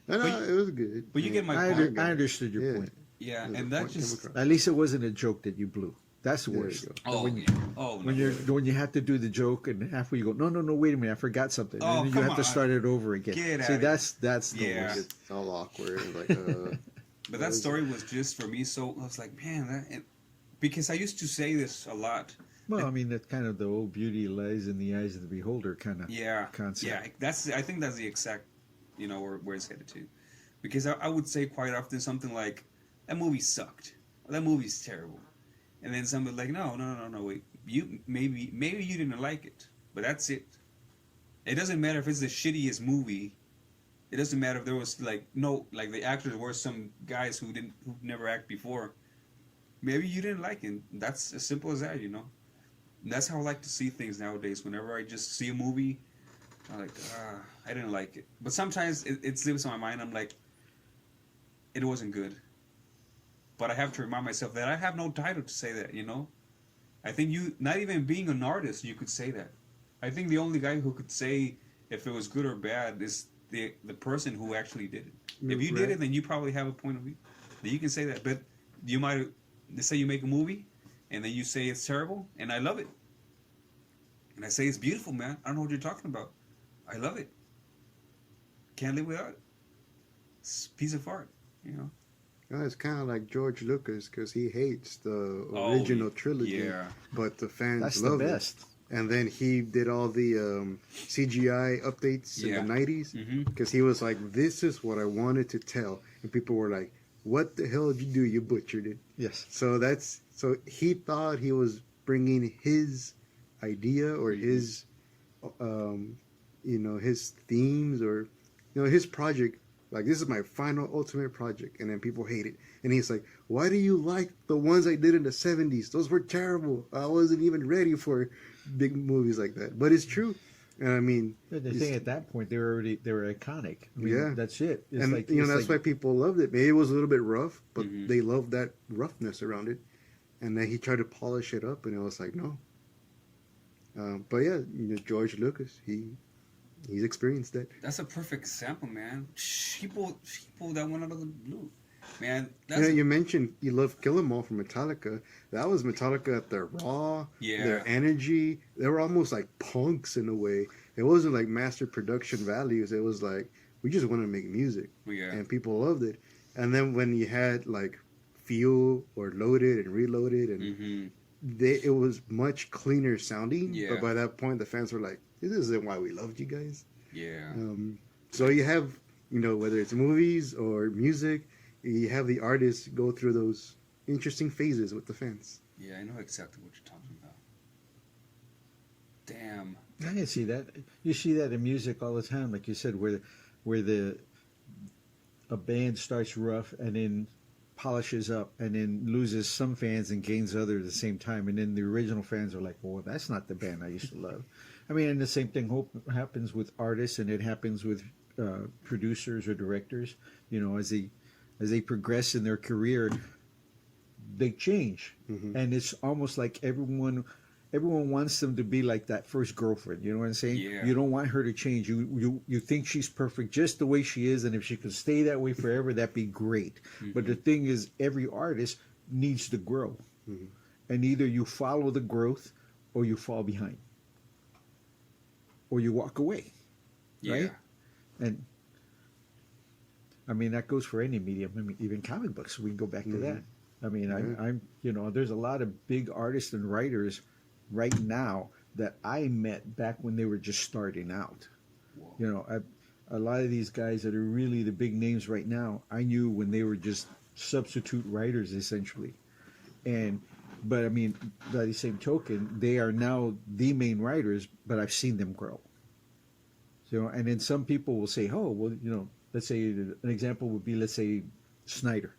No, it was good. But you get my point. I understood your point. Yeah, and that just at least it wasn't a joke that you blew. That's the worst. When you have to do the joke and halfway you go, no, wait a minute, I forgot something, and then you have to start it over again. See, that's the worst. It's all awkward. But that story was just for me. So I was like, man, because I used to say this a lot. Well, I mean, that's kind of the old beauty lies in the eyes of the beholder kind of concept. Yeah, I think that's the exact, you know, where it's headed to. Because I would say quite often something like, that movie sucked. Or, that movie's terrible. And then somebody like, no, wait. Maybe you didn't like it, but that's it. It doesn't matter if it's the shittiest movie. It doesn't matter if there was like the actors were some guys who never act before. Maybe you didn't like it. That's as simple as that, you know. And that's how I like to see things nowadays. Whenever I just see a movie, I'm like, I didn't like it. But sometimes it slips on my mind. I'm like, it wasn't good. But I have to remind myself that I have no title to say that, you know? I think not even being an artist, you could say that. I think the only guy who could say if it was good or bad is the person who actually did it. If you did it, then you probably have a point of view. Then you can say that. But you might say you make a movie, and then you say it's terrible, and I love it. And I say it's beautiful, man. I don't know what you're talking about. I love it. Can't live without it. It's a piece of art, you know? It's kind of like George Lucas because he hates the Oh, original trilogy, yeah. but the fans That's the love it. best. And then he did all the CGI updates Yeah. in the 90s Mm-hmm. because he was like, this is what I wanted to tell. And people were like, what the hell did you do? You butchered it. Yes. So he thought he was bringing his idea or Mhm. his, his themes or, his project. Like, this is my final ultimate project. And then people hate it. And he's like, why do you like the ones I did in the 70s? Those were terrible. I wasn't even ready for big movies like that. But it's true. And I mean, The thing at that point, they were iconic. I mean, Yeah. that's it. It's and like, that's why people loved it. Maybe it was a little bit rough, but Mhm. they loved that roughness around it. And then he tried to polish it up, and it was like, no. But yeah, George Lucas, he's experienced that. That's a perfect example, man. She pulled that one out of the blue. Man, Yeah, that's you mentioned you love Kill 'Em All from Metallica. That was Metallica at their raw, Yeah. their energy. They were almost like punks in a way. It wasn't like master production values. It was like we just want to make music, yeah. and people loved it. And then when you had like Fuel or Loaded and Reloaded, and Mm-hmm. it was much cleaner sounding. Yeah. But by that point, the fans were like, "This isn't why we loved you guys." Yeah. So you have, whether it's movies or music, you have the artists go through those interesting phases with the fans. Yeah, I know exactly what you're talking about. Damn. I can see that. You see that in music all the time, like you said, where a band starts rough and then polishes up and then loses some fans and gains others at the same time, and then the original fans are like, "Well, that's not the band I used to love." I mean, and the same thing happens with artists, and it happens with producers or directors. As they progress in their career, they change, Mhm. and it's almost like everyone wants them to be like that first girlfriend. You know what I'm saying? Yeah. You don't want her to change. You think she's perfect just the way she is, and if she could stay that way forever, that'd be great. But the thing is, every artist needs to grow, Mhm. and either you follow the growth, or you fall behind, or you walk away. Yeah. Right? And I mean that goes for any medium. I mean, even comic books. We can go back to Mhm. that. I mean, Yeah. I'm there's a lot of big artists and writers right now that I met back when they were just starting out. Whoa. A lot of these guys that are really the big names right now, I knew when they were just substitute writers essentially. But I mean, by the same token, they are now the main writers, but I've seen them grow. So, and then some people will say, "Oh, well, let's say an example would be, let's say, Snyder.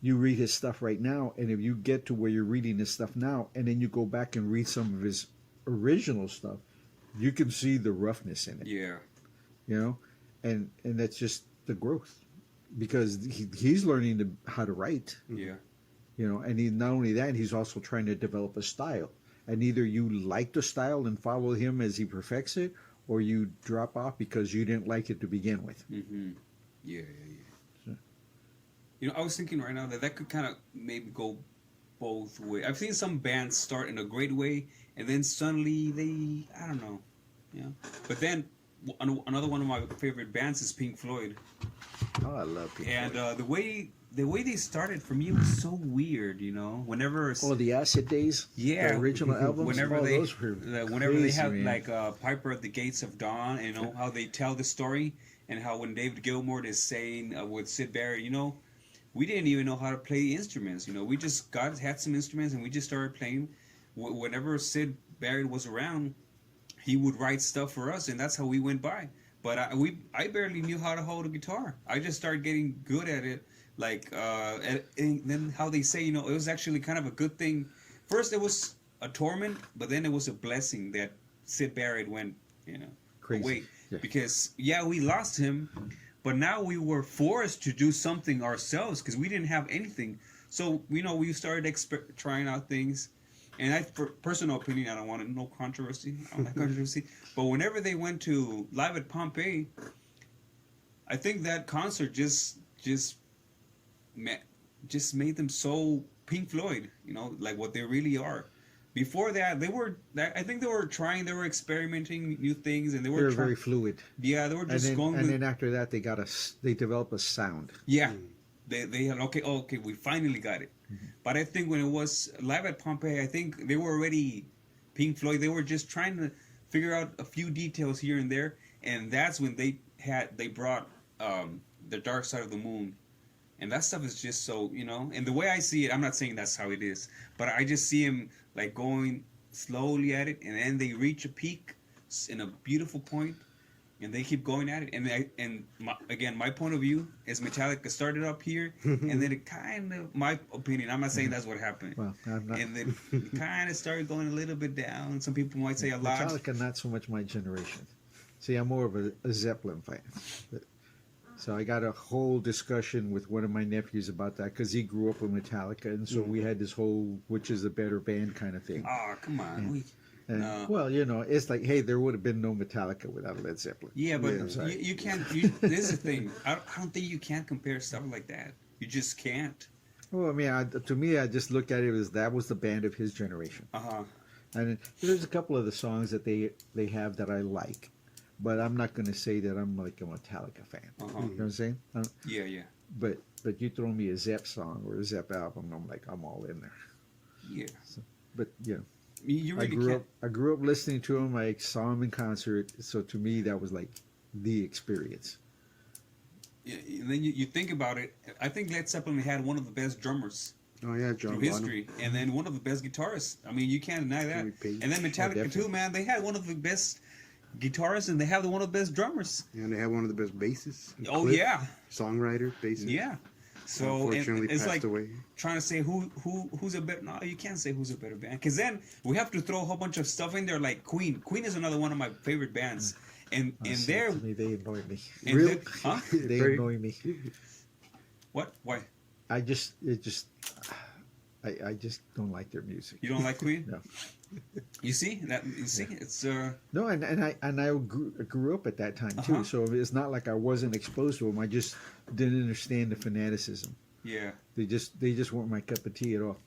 You read his stuff right now, and if you get to where you're reading his stuff now, and then you go back and read some of his original stuff, you can see the roughness in it. Yeah. And that's just the growth, because he's learning how to write. Yeah. And not only that, he's also trying to develop a style. And either you like the style and follow him as he perfects it, or you drop off because you didn't like it to begin with. Mm-hmm. Yeah. So- I was thinking right now that could kind of maybe go both ways. I've seen some bands start in a great way, and then suddenly I don't know. Yeah. But then another one of my favorite bands is Pink Floyd. Oh, I love people. And the way they started for me was so weird, Whenever the Acid Days, yeah, the original albums, whenever those were whenever crazy, they have man. like Piper at the Gates of Dawn, and how they tell the story, and how when David Gilmour is saying with Sid Barrett, we didn't even know how to play instruments. We just had some instruments and we just started playing. Whenever Sid Barrett was around, he would write stuff for us, and that's how we went by. But I barely knew how to hold a guitar. I just started getting good at it. And then how they say, it was actually kind of a good thing. First, it was a torment, but then it was a blessing that Sid Barrett went, Crazy. away. Yeah. Because, we lost him, but now we were forced to do something ourselves because we didn't have anything. So, we started trying out things. And for personal opinion, I don't want no controversy. I don't like controversy. But whenever they went to Live at Pompeii, I think that concert just made them so Pink Floyd, like what they really are. before that, I think they were trying, they were experimenting new things, and They were very fluid. Yeah, they were just and then, going. And then after that, they developed a sound. Yeah, they had okay, we finally got it. But I think when it was live at Pompeii, I think they were already Pink Floyd. They were just trying to figure out a few details here and there, and that's when they brought the Dark Side of the Moon. And that stuff is just so, and the way I see it, I'm not saying that's how it is, but I just see him like going slowly at it, and then they reach a peak in a beautiful point, and they keep going at it. And again, my point of view is Metallica started up here, and then it kind of, my opinion, I'm not saying that's what happened. Well, I'm not. And then it kind of started going a little bit down. Some people might say a lot. Metallica, not so much my generation. See, I'm more of a Zeppelin fan. So I got a whole discussion with one of my nephews about that because he grew up with Metallica, and so we had this whole which is the better band kind of thing. Oh, come on. And, well, it's like, hey, there would have been no Metallica without Led Zeppelin. Yeah, but you can't. This is the thing. I don't think you can compare stuff like that. You just can't. Well, I mean, to me, I just look at it as that was the band of his generation. And there's a couple of the songs that they have that I like. But I'm not going to say that I'm like a Metallica fan. You know what I'm saying? Yeah. But you throw me a Zepp song or a Zepp album, I'm like, I'm all in there. Yeah. So, but you really I grew up listening to him. I saw him in concert. So to me, that was like the experience. Yeah, and then you think about it. I think Led Zeppelin had one of the best drummers. Oh yeah, John through history, and then one of the best guitarists. I mean, you can't deny that. And then Metallica too, man. They had one of the best guitarists, and they have one of the best drummers. Yeah, and they have one of the best bassists. Oh Cliff, yeah, songwriter, bassist. Yeah. So unfortunately it's passed like away. Trying to say who's a better. No, you can't say who's a better band, because then we have to throw a whole bunch of stuff in there. Like Queen. Queen is another one of my favorite bands, and they're to me, they annoy me. Really? Huh? They annoy me. What? Why? I just don't like their music. You don't like Queen? No. You see that? You see, it's No, and I grew up at that time too. So it's not like I wasn't exposed to them. I just didn't understand the fanaticism. Yeah. They just weren't my cup of tea at all.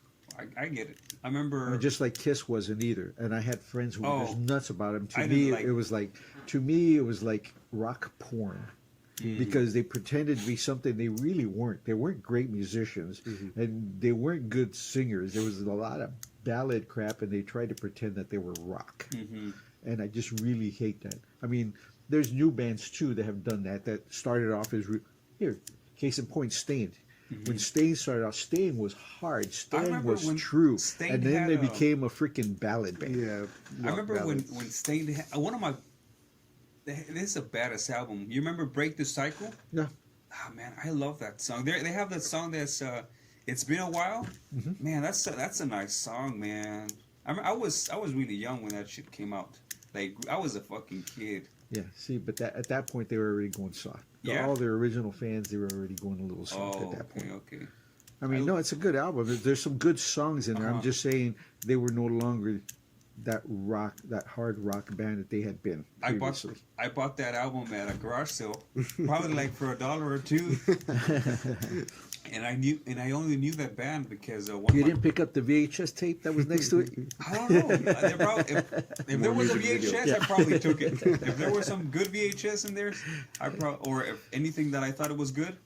I get it. I remember just like Kiss wasn't either. And I had friends who were just nuts about them. To I me, didn't like- it was like rock porn. Because they pretended to be something they really weren't. They weren't great musicians, and they weren't good singers. There was a lot of ballad crap, and they tried to pretend that they were rock. And I just really hate that. I mean, there's new bands too that have done that. That started off as here. Case in point, Stained. When Stained started out, Stained was hard. Stained was true, Stained and then had they became a freaking ballad band. Yeah. I remember when Stained had one of my. This is a badass album. You remember "Break the Cycle"? Yeah. Oh man, I love that song. They have that song that's "It's Been a While." Man, that's a nice song, man. I was really young when that shit came out. Like I was a fucking kid. Yeah. See, but at that point they were already going soft. Yeah. All their original fans, they were already going a little soft at that point. Okay. I mean, no, it's a good album. There's some good songs in there. I'm just saying they were no longer that hard rock band that they had been previously. I bought that album at a garage sale, probably like for $1 or $2. And I only knew that band because you didn't pick up the VHS tape that was next to it. I don't know. If there was a VHS, I probably took it. If there was some good VHS in there, or if anything that I thought it was good.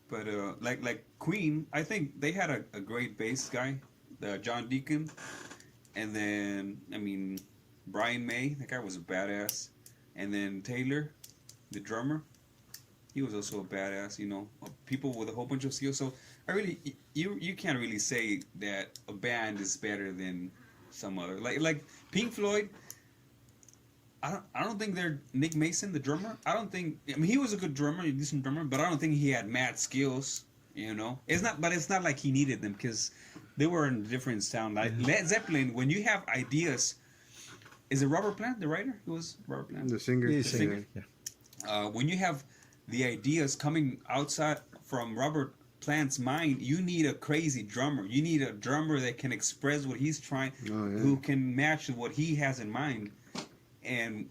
But like Queen, I think they had a great bass guy, John Deacon. And then, I mean, Brian May, that guy was a badass. And then Taylor, the drummer, he was also a badass, people with a whole bunch of skills. So you can't really say that a band is better than some other. Like Pink Floyd, I don't think they're Nick Mason, the drummer. I mean, he was a good drummer, a decent drummer, but I don't think he had mad skills, It's not like he needed them because they were in a different sound. Like Led Zeppelin, when you have ideas, is it Robert Plant, the writer? It was Robert Plant. The singer. Yeah. When you have the ideas coming outside from Robert Plant's mind, you need a crazy drummer. You need a drummer that can express what he's trying, who can match what he has in mind. And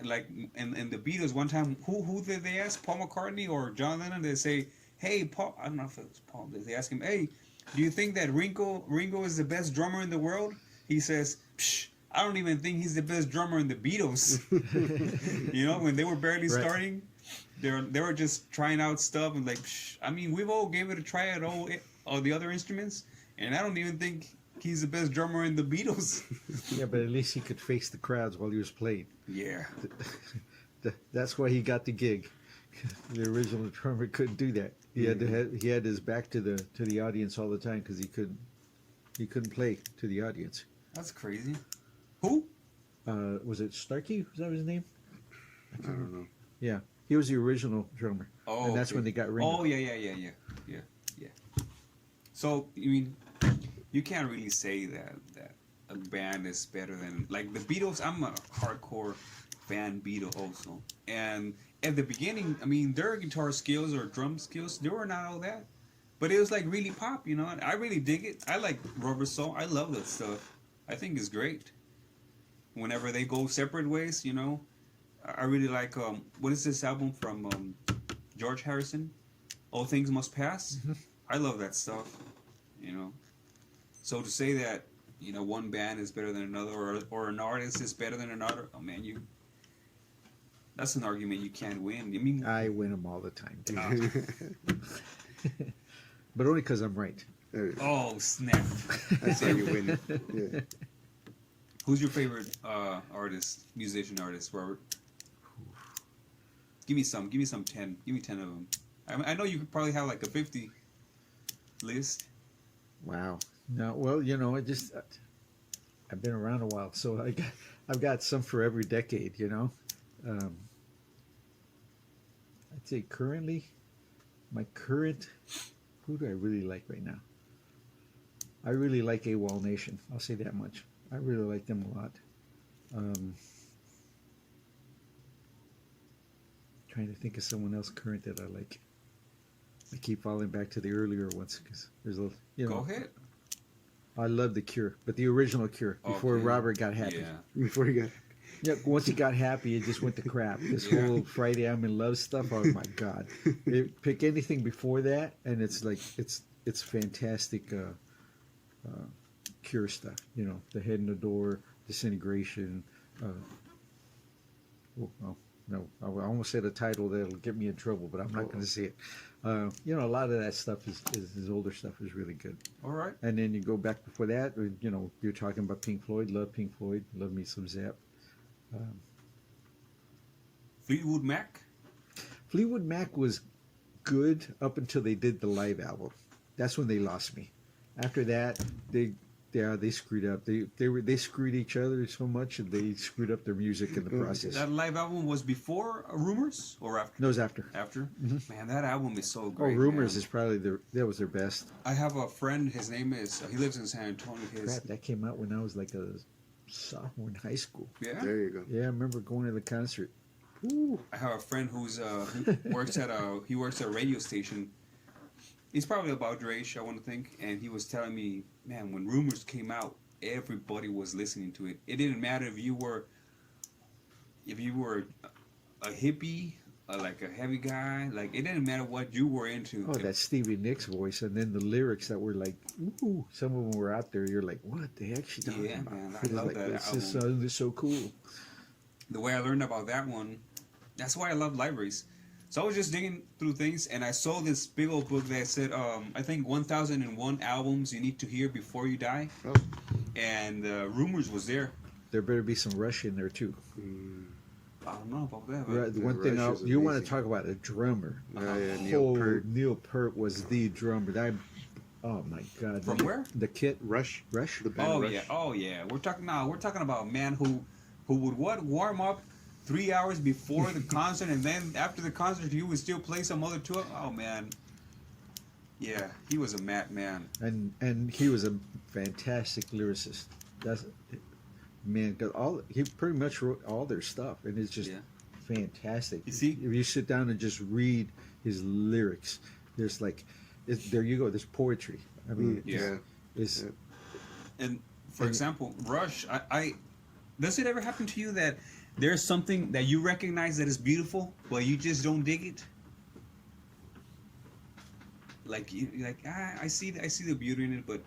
like in the Beatles, one time, who did they ask? Paul McCartney or John Lennon? They say, "Hey, Paul." I don't know if it was Paul. They ask him, "Hey, Do you think that Ringo is the best drummer in the world? He says, Psh, I don't even think he's the best drummer in the Beatles. You know, when they were barely starting, they were just trying out stuff and like, Psh, I mean, we've all gave it a try at all the other instruments, and I don't even think he's the best drummer in the Beatles. Yeah, but at least he could face the crowds while he was playing. Yeah. That's why he got the gig. The original drummer couldn't do that. He had his back to the audience all the time because he couldn't play to the audience. That's crazy. Who? Was it Starkey? Was that his name? I don't know. Yeah, he was the original drummer. Oh, and that's when they got Ringo. Oh, yeah. So, I mean, you can't really say that a band is better than, like, the Beatles. I'm a hardcore fan Beatle also. And at the beginning, I mean, their guitar skills or drum skills, they were not all that. But it was, like, really pop, you know? And I really dig it. I like Rubber Soul. I love that stuff. I think it's great. Whenever they go separate ways, you know? I really like, what is this album from George Harrison? All Things Must Pass. Mm-hmm. I love that stuff, you know. So to say that, you know, one band is better than another, or an artist is better than another, oh man, that's an argument you can't win. I mean, I win them all the time, but only because I'm right. oh snap! That's how you win. Yeah. Who's your favorite musician artist, Robert? Give me 10. Give me 10 of them. I know you could probably have like a 50 list. Wow. No, well, you know, I've been around a while, so I've got some for every decade, you know. I'd say currently, who do I really like right now? I really like AWOL Nation. I'll say that much. I really like them a lot. Trying to think of someone else current that I like. I keep falling back to the earlier ones because there's a, you know. Go ahead. I love the Cure, but the original Cure before Okay. Robert got happy. Yeah. Before you got. Yeah, once he got happy, it just went to crap. This whole Friday I'm in Love stuff. Oh my God! Pick anything before that, and it's like it's fantastic. Cure stuff. You know, The Head in the Door, Disintegration. No, I almost said a title that'll get me in trouble, but I'm not going to say it. You know, a lot of that stuff is his older stuff is really good. All right. And then you go back before that, you know, you're talking about Pink Floyd. Love Pink Floyd. Love me some Zapp. Fleetwood Mac. Fleetwood Mac was good up until they did the live album. That's when they lost me. After that, they screwed up. They screwed each other so much, and they screwed up their music in the process. That live album was before Rumors or after? No, it was after. After? Man, that album is so Oh, great. Rumors man. is probably that was their best. I have a friend. His name is. He lives in San Antonio. Crap, that came out when I was like a sophomore in high school. Yeah. There you go. Yeah, I remember going to the concert. I have a friend who's who works at a radio station. He's probably about your age, I want to think, and he was telling me, man, when Rumors came out, everybody was listening to it. It didn't matter if you were a hippie, like a heavy guy, like it didn't matter what you were into. Oh, that Stevie Nicks voice, and then the lyrics that were like, ooh, some of them were out there. You're like, what the heck she talking Yeah, about? man, I It's love like, that this album. sounded so cool. The way I learned about that one, that's why I love libraries. So I was just digging through things, and I saw this big old book that said, I think 1001 albums you need to hear before you die. Oh. And Rumors was there. There better be some Rush in there too. I don't know about that. But Right, one thing Rush is you want to amazing. talk about a drummer. Yeah, Neil Peart. Neil Peart was the drummer. Oh my God! From where? The Kit. Rush. Rush. The band Rush. Oh yeah. We're talking about a man who would warm up 3 hours before the concert, and then after the concert he would still play some other tour. Oh man. Yeah, he was a madman. And he was a fantastic lyricist. That's man. Cause he pretty much wrote all their stuff, and it's just fantastic. You see? If you sit down and just read his lyrics, there's like, there you go. There's poetry. I mean, Yeah. it's And for example, Rush, I does it ever happen to you that there's something that you recognize that is beautiful, but you just don't dig it? like I see the beauty in it, but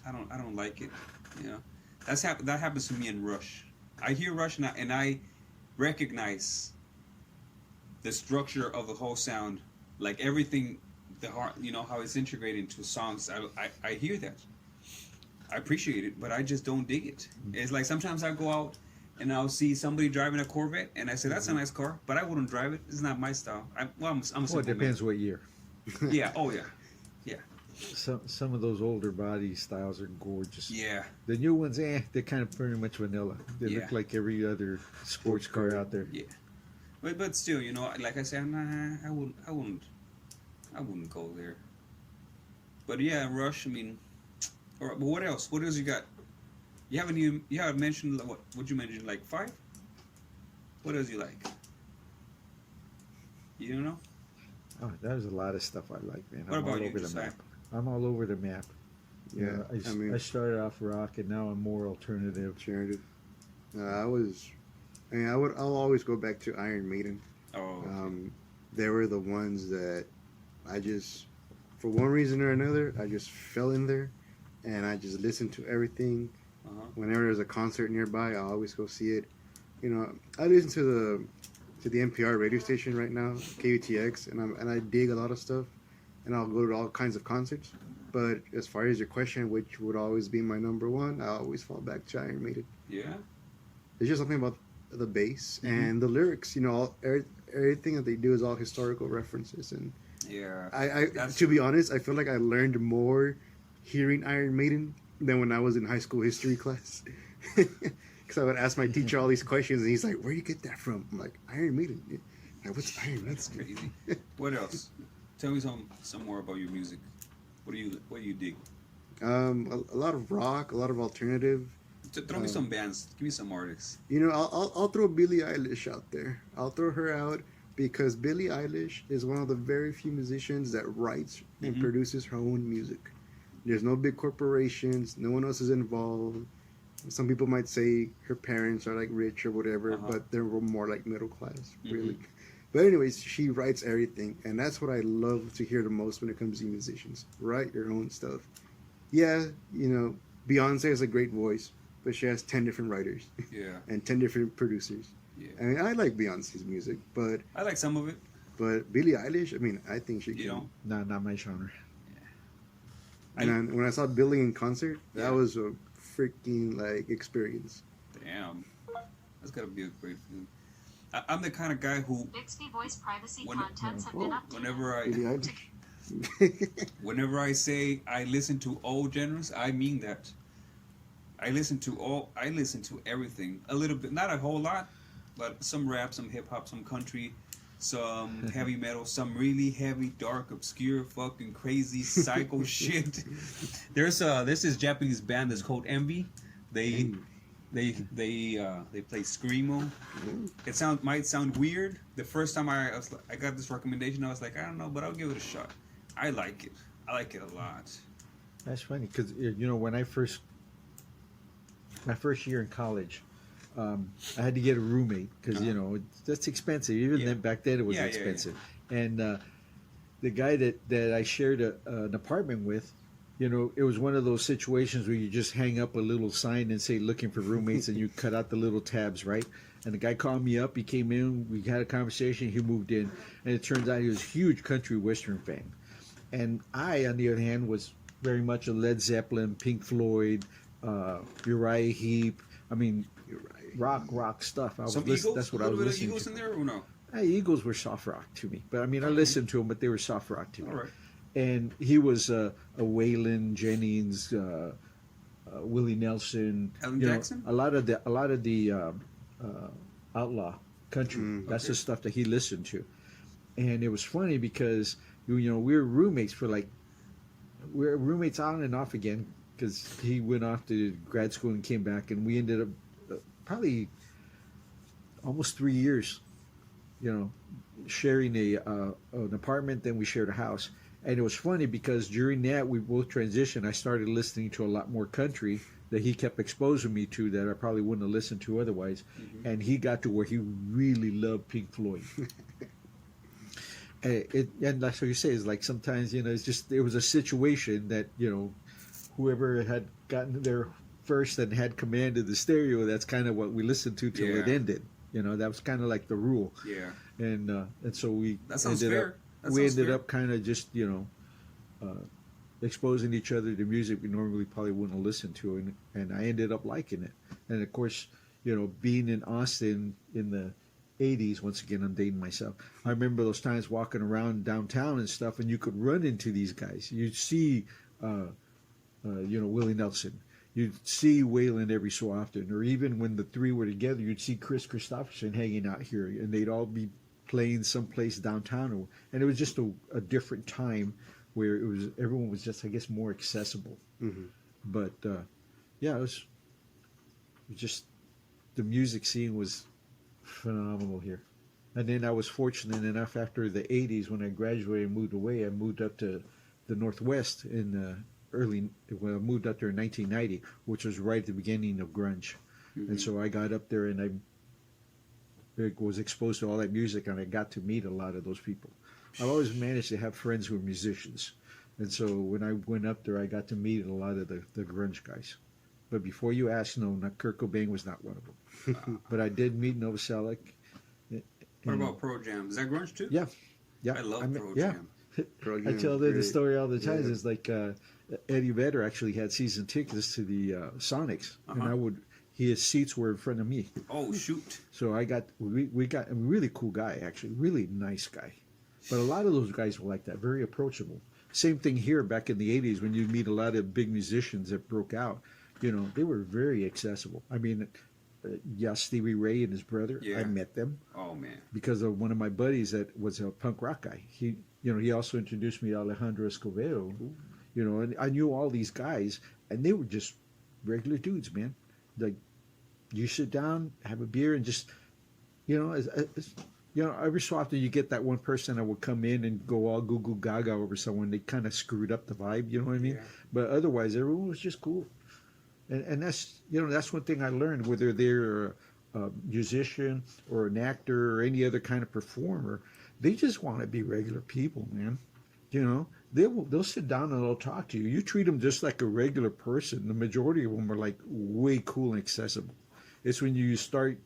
I don't like it. You know, that happens to me in Rush. I hear Rush and I recognize the structure of the whole sound, like everything, the heart. You know how it's integrated into songs. I hear that. I appreciate it, but I just don't dig it. It's like sometimes I go out and I'll see somebody driving a Corvette, and I say that's a nice car, but I wouldn't drive it. It's not my style. I'm a Well, simple it depends man. what year. Yeah. Oh yeah. Yeah. Some of those older body styles are gorgeous. Yeah. The new ones, they're kind of pretty much vanilla. They Yeah. look like every other sports car out there. Yeah. But still, you know, like I said, I wouldn't go there. But yeah, Rush. I mean, all right. But what else? What else you got? You haven't mentioned what? Would you mention like 5? What else you like? You don't know? Oh, there's a lot of stuff I like, man. What I'm about all you, over the Josiah? map. I'm all over the map. Yeah, I mean, I started off rock and now I'm more alternative. alternative. I'll always go back to Iron Maiden. Oh. Okay. They were the ones that I just, for one reason or another, I just fell in there, and I just listened to everything. Whenever there's a concert nearby, I always go see it. You know, I listen to the NPR radio station right now, KUTX, and I dig a lot of stuff, and I'll go to all kinds of concerts. But as far as your question, which would always be my number one, I always fall back to Iron Maiden. Yeah. There's just something about the bass and the lyrics. You know, everything that they do is all historical references, and Yeah. to be honest, I feel like I learned more hearing Iron Maiden than when I was in high school history class. Because I would ask my teacher all these questions, and he's like, "Where do you get that from?" I'm like, "Iron Maiden." Like, what's Iron Maiden? That's crazy. What else? Tell me some more about your music. What do you dig? A lot of rock, a lot of alternative. Throw me some bands. Give me some artists. You know, I'll throw Billie Eilish out there. I'll throw her out because Billie Eilish is one of the very few musicians that writes and produces her own music. There's no big corporations. No one else is involved. Some people might say her parents are like rich or whatever, but they're more like middle class, really. But anyways, she writes everything, and that's what I love to hear the most when it comes to musicians. Write your own stuff. Yeah, you know, Beyonce has a great voice, but she has 10 different writers. Yeah. And 10 different producers. Yeah. I mean, I like Beyonce's music, but I like some of it. Billie Eilish, I mean, I think she can. You know. Not my genre. And when I saw Billie in concert, that Yeah. was a freaking like experience. Damn. That's gotta be a great feeling. I'm the kind of guy who Bixby voice privacy When- contents have been updated. Billie Eilish. whenever I say I listen to all genres, I mean that. I listen to everything. A little bit, not a whole lot, but some rap, some hip hop, some country, some heavy metal, some really heavy, dark, obscure, fucking crazy, psycho shit. There's this Japanese band that's called Envy. They play screamo. It might sound weird. The first time I got this recommendation, I was like, I don't know, but I'll give it a shot. I like it. I like it a lot. That's funny because you know when my first year in college, I had to get a roommate because you know that's expensive. Even then, back then it was expensive. And the guy that I shared an apartment with, you know, it was one of those situations where you just hang up a little sign and say looking for roommates, and you cut out the little tabs, right? And the guy called me up. He came in. We had a conversation. He moved in, and it turns out he was a huge country western fan. And I, on the other hand, was very much a Led Zeppelin, Pink Floyd, Uriah Heep. I mean, rock stuff. Some Eagles? That's what a I little was bit of listening Eagles to. in there or no? Eagles were soft rock to me, but I mean, I listened to them, but they were soft rock to me. All right. And he was a Waylon Jennings, Willie Nelson, Alan you know, Jackson? a lot of the outlaw country. That's the stuff that he listened to. And it was funny because you know we were roommates on and off again because he went off to grad school and came back, and we ended up probably almost 3 years, you know, sharing an apartment. Then we shared a house. And it was funny because during that we both transitioned. I started listening to a lot more country that he kept exposing me to that I probably wouldn't have listened to otherwise. And he got to where he really loved Pink Floyd. And that's what you say is like sometimes it's just there was a situation that whoever had gotten there first and had command of the stereo, that's kind of what we listened to till it Yeah. ended. That was kind of like the rule. Yeah. And so we That sounds ended fair. up That we sounds ended fair. up kind of just exposing each other to music we normally probably wouldn't listen to, and I ended up liking it. And of course, being in Austin in the 80s, once again I'm dating myself, I remember those times walking around downtown and stuff, and you could run into these guys. You'd see Willie Nelson, you'd see Waylon every so often, or even when the three were together, you'd see Chris Christopherson hanging out here, and they'd all be playing someplace downtown, and it was just a different time where everyone was just, I guess, more accessible. Mm-hmm. But yeah, it was just the music scene was phenomenal here. And then I was fortunate enough after the 80s, when I graduated and moved away, I moved up to the Northwest in I moved up there in 1990, which was right at the beginning of grunge. Mm-hmm. And so I got up there and I was exposed to all that music, and I got to meet a lot of those people. I've always managed to have friends who are musicians. And so when I went up there, I got to meet a lot of the grunge guys. But before you ask, no, not Kurt Cobain was not one of them. But I did meet Novoselic. What about Pearl Jam? Is that grunge too? Yeah. Yeah. I love Pearl yeah. Jam. Pearl I Jam tell is them the great. story all the time. Yeah. It's like Eddie Vedder actually had season tickets to the Sonics, and Uh-huh. his seats were in front of me. Oh shoot! So we got a really cool guy, actually, really nice guy. But a lot of those guys were like that, very approachable. Same thing here back in the 80s when you meet a lot of big musicians that broke out. They were very accessible. I mean, Stevie Ray and his brother, Yeah. I met them Oh man. because of one of my buddies that was a punk rock guy. He also introduced me to Alejandro Escovedo, and I knew all these guys, and they were just regular dudes, man. Like, you sit down, have a beer, and just, every so often you get that one person that will come in and go all goo goo gaga over someone. They kind of screwed up the vibe, you know what I mean? Yeah. But otherwise, everyone was just cool. And that's one thing I learned, whether they're a musician or an actor or any other kind of performer, they just want to be regular people, man. They'll sit down and they'll talk to you. You treat them just like a regular person. The majority of them are like way cool and accessible. It's when you start,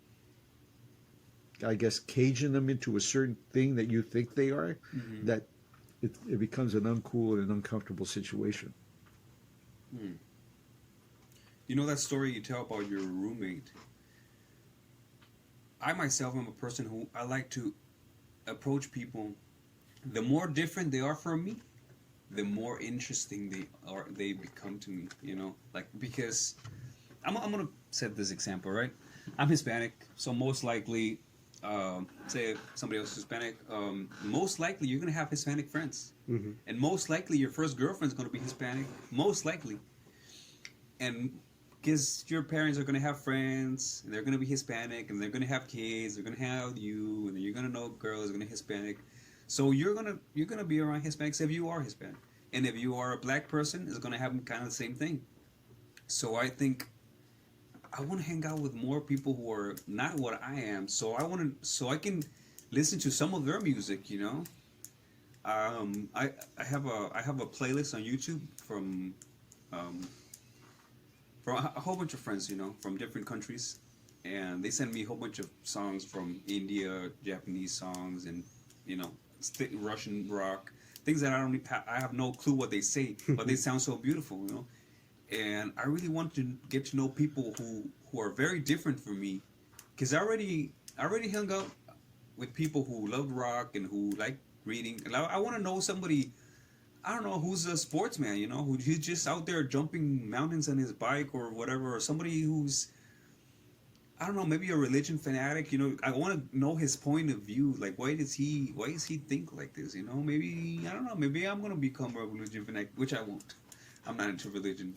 I guess, caging them into a certain thing that you think they are, Mm-hmm. that it becomes an uncool and uncomfortable situation. You know that story you tell about your roommate? I myself am a person who I like to approach people. The more different they are from me, the more interesting they become to me. Because I'm gonna set this example, right? I'm Hispanic, so most likely, say if somebody else is Hispanic, most likely you're gonna have Hispanic friends, Mm-hmm. and most likely your first girlfriend's gonna be Hispanic, most likely, and because your parents are gonna have friends, and they're gonna be Hispanic, and they're gonna have kids, they're gonna have you, and then you're gonna know girls are gonna be Hispanic, so you're gonna be around Hispanics if you are Hispanic, and if you are a black person, it's gonna happen kind of the same thing. So I think I want to hang out with more people who are not what I am, so I can listen to some of their music. I have a playlist on YouTube from a whole bunch of friends, from different countries, and they send me a whole bunch of songs from India, Japanese songs, and Russian rock, things that I have no clue what they say, but they sound so beautiful. And I really want to get to know people who are very different from me, because I already hung out with people who love rock and who like reading. And I want to know somebody, I don't know, who's a sportsman, who's just out there jumping mountains on his bike or whatever, or somebody who's, I don't know, maybe a religion fanatic. I want to know his point of view. Like, why does he think like this? Maybe, I don't know, maybe I'm gonna become a religion fanatic, which I won't. I'm not into religion,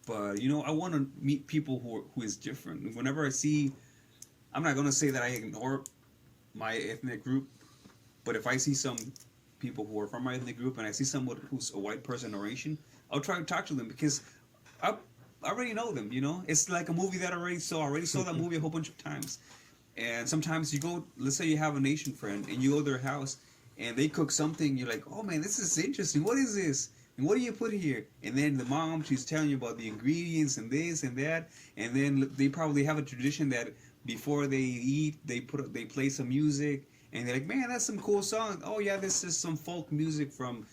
but I want to meet people who is different. Whenever I see, I'm not gonna say that I ignore my ethnic group, but if I see some people who are from my ethnic group and I see someone who's a white person or Asian, I'll try to talk to them because I already know them. It's like a movie that I already saw that movie a whole bunch of times. And sometimes you go, let's say you have an Asian friend and you go to their house and they cook something. You're like, oh man, this is interesting. What is this? And what do you put here? And then the mom, she's telling you about the ingredients and this and that. And then they probably have a tradition that before they eat, they play some music. And they're like, man, that's some cool song. Oh yeah, this is some folk music from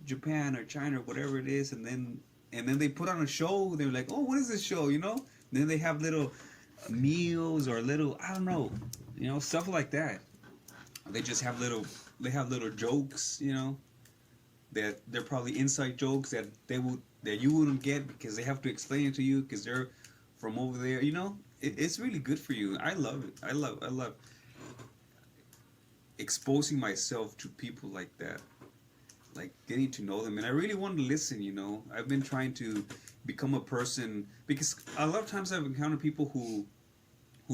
Japan or China or whatever it is. And then they put on a show. They're like, oh, what is this show? You know? And then they have little meals or little, I don't know, you know, stuff like that. They just have little jokes, you know, that they're probably inside jokes that you wouldn't get because they have to explain it to you because they're from over there. You know, it's really good for you. I love it. I love exposing myself to people like that, like getting to know them. And I really want to listen. You know, I've been trying to become a person because a lot of times I've encountered people who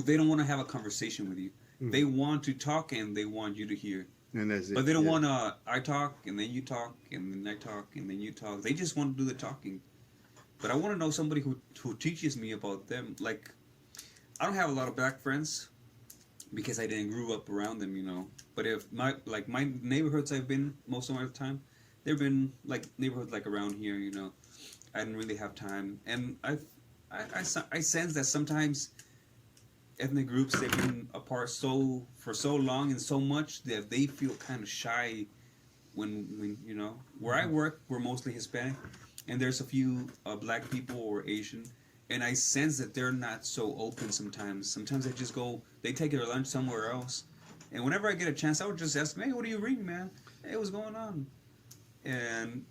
they don't want to have a conversation with you. Mm-hmm. They want to talk and they want you to hear. And that's it. But they don't want to, I talk, and then you talk, and then I talk, and then you talk. They just want to do the talking. But I want to know somebody who teaches me about them. Like, I don't have a lot of black friends because I didn't grow up around them, you know. But if my neighborhoods I've been most of my time, they've been like neighborhoods like around here, you know. I didn't really have time. And I sense that sometimes ethnic groups, they've been apart for so long and so much that they feel kind of shy when you know, where I work, we're mostly Hispanic, and there's a few black people or Asian, and I sense that they're not so open sometimes. Sometimes they take their lunch somewhere else, and whenever I get a chance, I would just ask them, hey, what are you reading, man? Hey, what's going on? And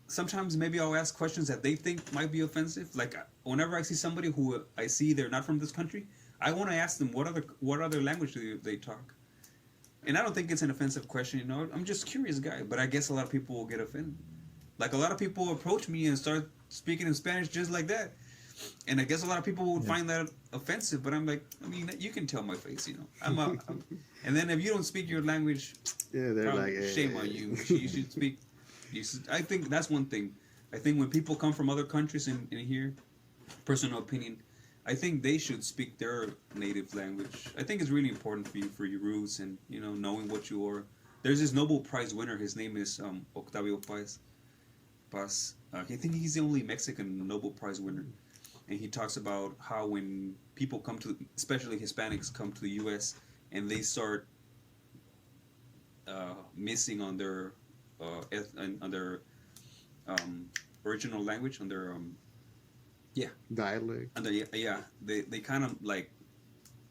sometimes maybe I'll ask questions that they think might be offensive. Like whenever I see somebody who I see they're not from this country, I want to ask them what other language do they talk. And I don't think it's an offensive question, you know. I'm just a curious guy, but I guess a lot of people will get offended. Like a lot of people approach me and start speaking in Spanish just like that. And I guess a lot of people would find that offensive, but I'm like, I mean, you can tell my face, you know. And then if you don't speak your language, yeah, they're like, shame on you. You should speak. I think that's one thing. I think when people come from other countries in here, personal opinion, I think they should speak their native language. I think it's really important for your roots and, you know, knowing what you are. There's this Nobel Prize winner. His name is Octavio Paz. I think he's the only Mexican Nobel Prize winner. And he talks about how when people come to, especially Hispanics, come to the U.S. and they start missing on their original language, on their dialect. They kind of like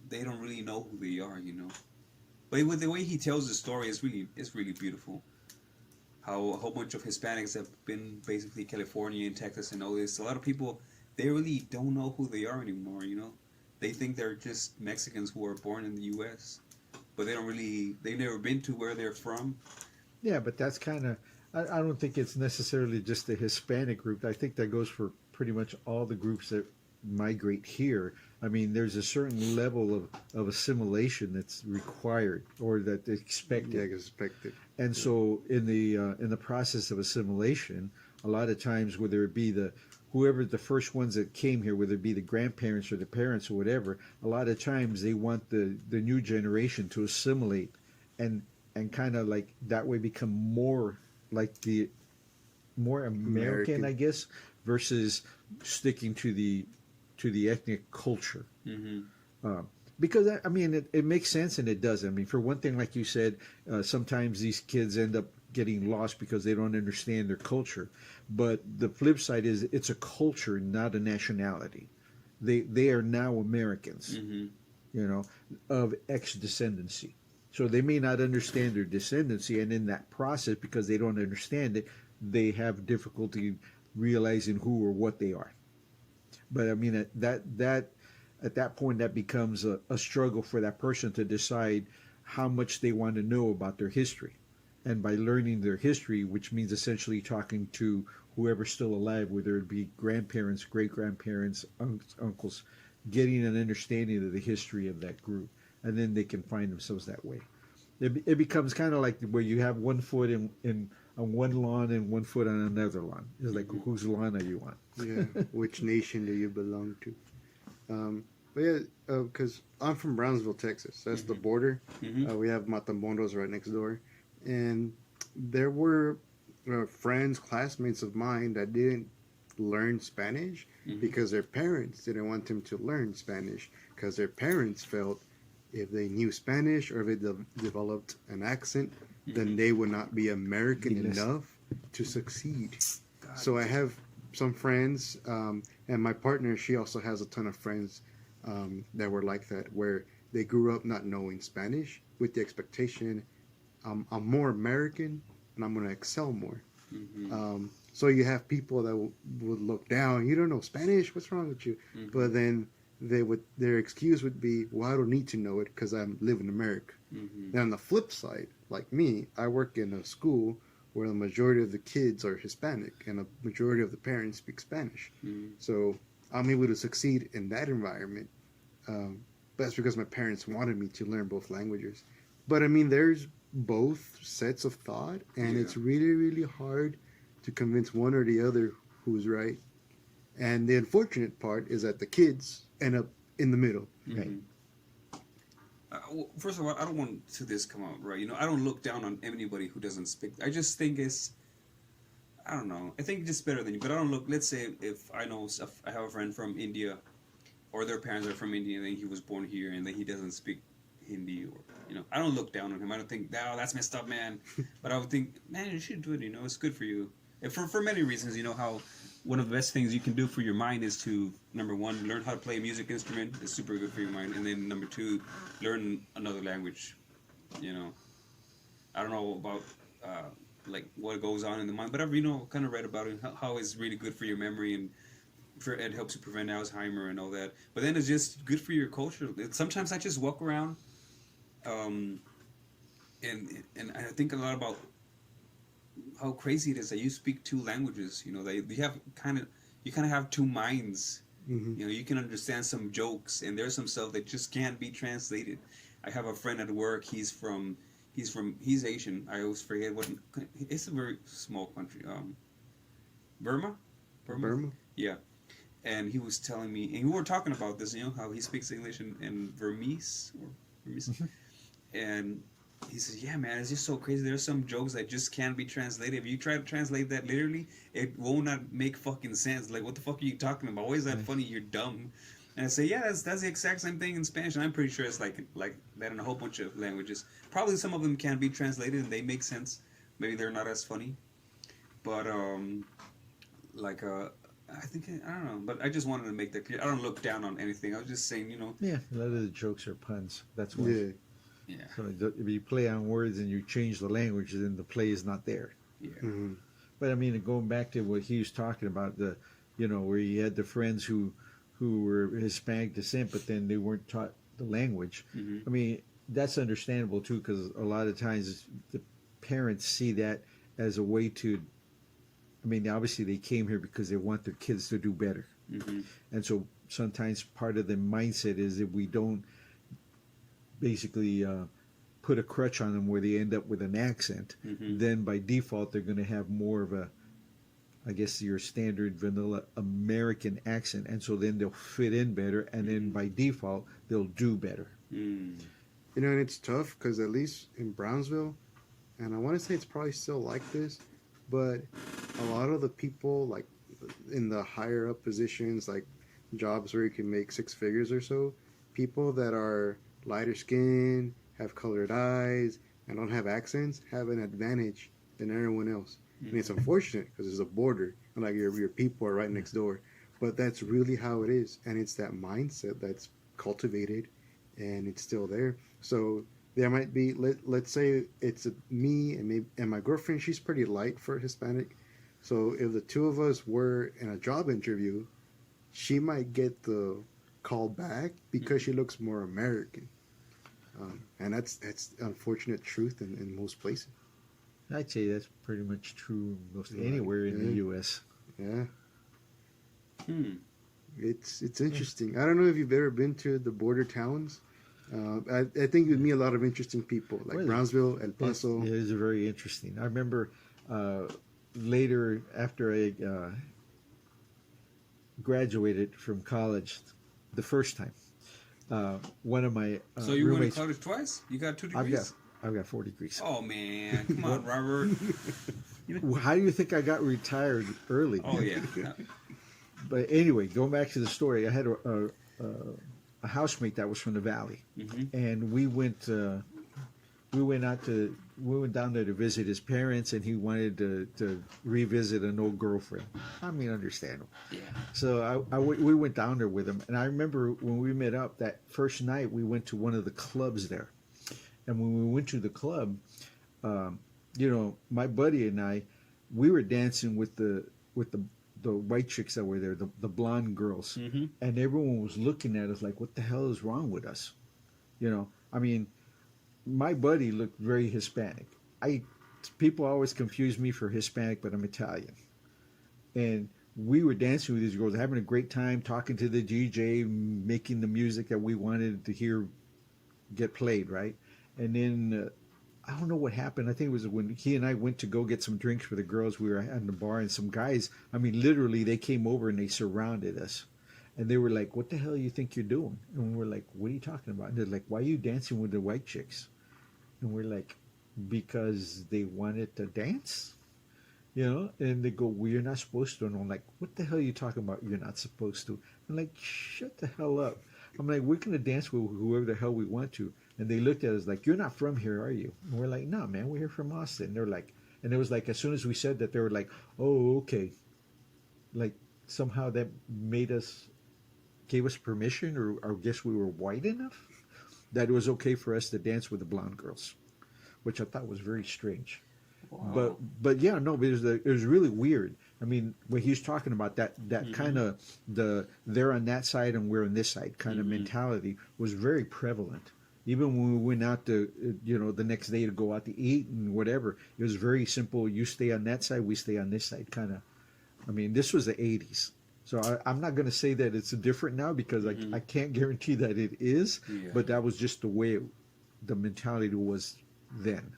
they don't really know who they are, you know. But with the way he tells the story, it's really beautiful. How a whole bunch of Hispanics have been basically California and Texas and all this. A lot of people, they really don't know who they are anymore, you know. They think they're just Mexicans who are born in the U.S., but they've never been to where they're from. Yeah, but that's kind of, I don't think it's necessarily just the Hispanic group. I think that goes for pretty much all the groups that migrate here. I mean, there's a certain level of assimilation that's required or that's expected. Yeah, expected. And so in the process of assimilation, a lot of times, whether it be whoever the first ones that came here, whether it be the grandparents or the parents or whatever, a lot of times they want the new generation to assimilate and kind of like that way become more like more American, I guess, versus sticking to the ethnic culture. Mm-hmm. Because I mean, it makes sense and it does. I mean, for one thing, like you said, sometimes these kids end up getting lost because they don't understand their culture. But the flip side is it's a culture, not a nationality. They are now Americans, mm-hmm. you know, of X descendancy. So they may not understand their descendancy, and in that process, because they don't understand it, they have difficulty realizing who or what they are. But I mean, at that point, that becomes a struggle for that person to decide how much they want to know about their history. And by learning their history, which means essentially talking to whoever's still alive, whether it be grandparents, great-grandparents, uncles, getting an understanding of the history of that group. And then they can find themselves that way. It becomes kind of like where you have one foot on one lawn and one foot on another lawn. It's like, whose lawn are you on? Yeah, which nation do you belong to? But yeah, because I'm from Brownsville, Texas. That's the border. Mm-hmm. We have Matamoros right next door, and there were friends, classmates of mine that didn't learn Spanish because their parents didn't want them to learn Spanish because their parents felt if they knew Spanish or if they developed an accent, then they would not be American enough to succeed. So I have some friends, and my partner, she also has a ton of friends that were like that, where they grew up not knowing Spanish with the expectation, I'm more American and I'm going to excel more. So you have people that would look down. You don't know Spanish? What's wrong with you? But then their excuse would be, well, I don't need to know it because I live in America. Then on the flip side, like me, I work in a school where the majority of the kids are Hispanic and a majority of the parents speak Spanish. So I'm able to succeed in that environment. But that's because my parents wanted me to learn both languages. But I mean, there's both sets of thought, and it's really, really hard to convince one or the other who's right. And the unfortunate part is that the kids end up in the middle. Right. Well, first of all, I don't want to this come out right. You know, I don't look down on anybody who doesn't speak. I just think I don't know. I think it's better than you. But I don't look. Let's say if I have a friend from India, or their parents are from India, and then he was born here, and then he doesn't speak Hindi, or I don't look down on him. I don't think, oh, that's messed up, man. But I would think, man, you should do it. It's good for you. And for many reasons, how one of the best things you can do for your mind is to, number one, learn how to play a music instrument. It's super good for your mind. And then number two, learn another language. I don't know about like what goes on in the mind, but I've kind of read about it, how it's really good for your memory, and it helps you prevent Alzheimer and all that. But then it's just good for your culture. Sometimes I just walk around, and I think a lot about how crazy it is that you speak two languages. You kind of have two minds. You can understand some jokes, and there's some stuff that just can't be translated. I have a friend at work. He's Asian. I always forget what. It's a very small country. Burma. Yeah. And he was telling me, and we were talking about this, how he speaks English in Burmese. And he says, yeah, man, it's just so crazy. There's some jokes that just can't be translated. If you try to translate that literally, it will not make fucking sense. Like, what the fuck are you talking about? Why is that funny? You're dumb. And I say, yeah, that's the exact same thing in Spanish. And I'm pretty sure it's like that in a whole bunch of languages. Probably some of them can be translated and they make sense. Maybe they're not as funny. But, I think, I don't know, but I just wanted to make that clear. I don't look down on anything. I was just saying, Yeah, a lot of the jokes are puns. That's why. Yeah. So if you play on words and you change the language, then the play is not there. Yeah. But I mean, going back to what he was talking about, where he had the friends who were Hispanic descent, but then they weren't taught the language. I mean, that's understandable too, because a lot of times the parents see that as a way to. I mean, obviously they came here because they want their kids to do better. And so sometimes part of the mindset is if we don't basically put a crutch on them where they end up with an accent, then by default they're going to have more of a, I guess, your standard vanilla American accent. And so then they'll fit in better, and then by default they'll do better. And it's tough because at least in Brownsville, and I want to say it's probably still like this, but a lot of the people, like in the higher up positions, like jobs where you can make six figures or so, people that are lighter skin, have colored eyes, and don't have accents have an advantage than everyone else. And it's unfortunate because there's a border, and like your people are right next door. But that's really how it is, and it's that mindset that's cultivated, and it's still there. So there might be, let's say it's me and my girlfriend. She's pretty light for Hispanic. So if the two of us were in a job interview, she might get the call back because she looks more American. And that's unfortunate truth in most places. I'd say that's pretty much true most anywhere in the U.S. Yeah. It's interesting. I don't know if you've ever been to the border towns. I think you'd meet a lot of interesting people, like Brownsville, El Paso. It is very interesting. I remember later, after I graduated from college, the first time, one of my So you went to roommates. college twice? You got 2 I've degrees? got 4 degrees. Oh man, come on, Robert. How do you think I got retired early? Oh yeah. But anyway, going back to the story, I had a housemate that was from the valley, and we went down there to visit his parents, and he wanted to revisit an old girlfriend. I mean, understandable. Yeah. So we went down there with him, and I remember when we met up that first night, we went to one of the clubs there, and when we went to the club, my buddy and I, we were dancing with the white chicks that were there, the blonde girls, and everyone was looking at us like, "What the hell is wrong with us?" I mean, my buddy looked very Hispanic. People always confuse me for Hispanic, but I'm Italian, and we were dancing with these girls, having a great time, talking to the DJ, making the music that we wanted to hear get played, right? And then I don't know what happened. I think it was when he and I went to go get some drinks for the girls. We were at the bar, and some guys, I mean, literally, they came over and they surrounded us. And they were like, "What the hell do you think you're doing?" And we're like, "What are you talking about?" And they're like, "Why are you dancing with the white chicks?" And we're like, "Because they wanted to dance." And they go, "Well, you're not supposed to." And I'm like, "What the hell are you talking about? You're not supposed to." I'm like, "Shut the hell up." I'm like, "We're going to dance with whoever the hell we want to." And they looked at us like, "You're not from here, are you?" And we're like, "No, man, we're here from Austin." They're like, and it was like, as soon as we said that, they were like, "Oh, okay." Like somehow that gave us permission, or I guess we were white enough that it was okay for us to dance with the blonde girls, which I thought was very strange. Wow. But yeah, no, but it was really weird. I mean, when he was talking about that kind of they're on that side and we're on this side kind of mentality was very prevalent. Even when we went out to, the next day to go out to eat and whatever, it was very simple. You stay on that side, we stay on this side, kind of. I mean, this was the 80s. So I'm not going to say that it's different now because I can't guarantee that it is, but that was just the way the mentality was then.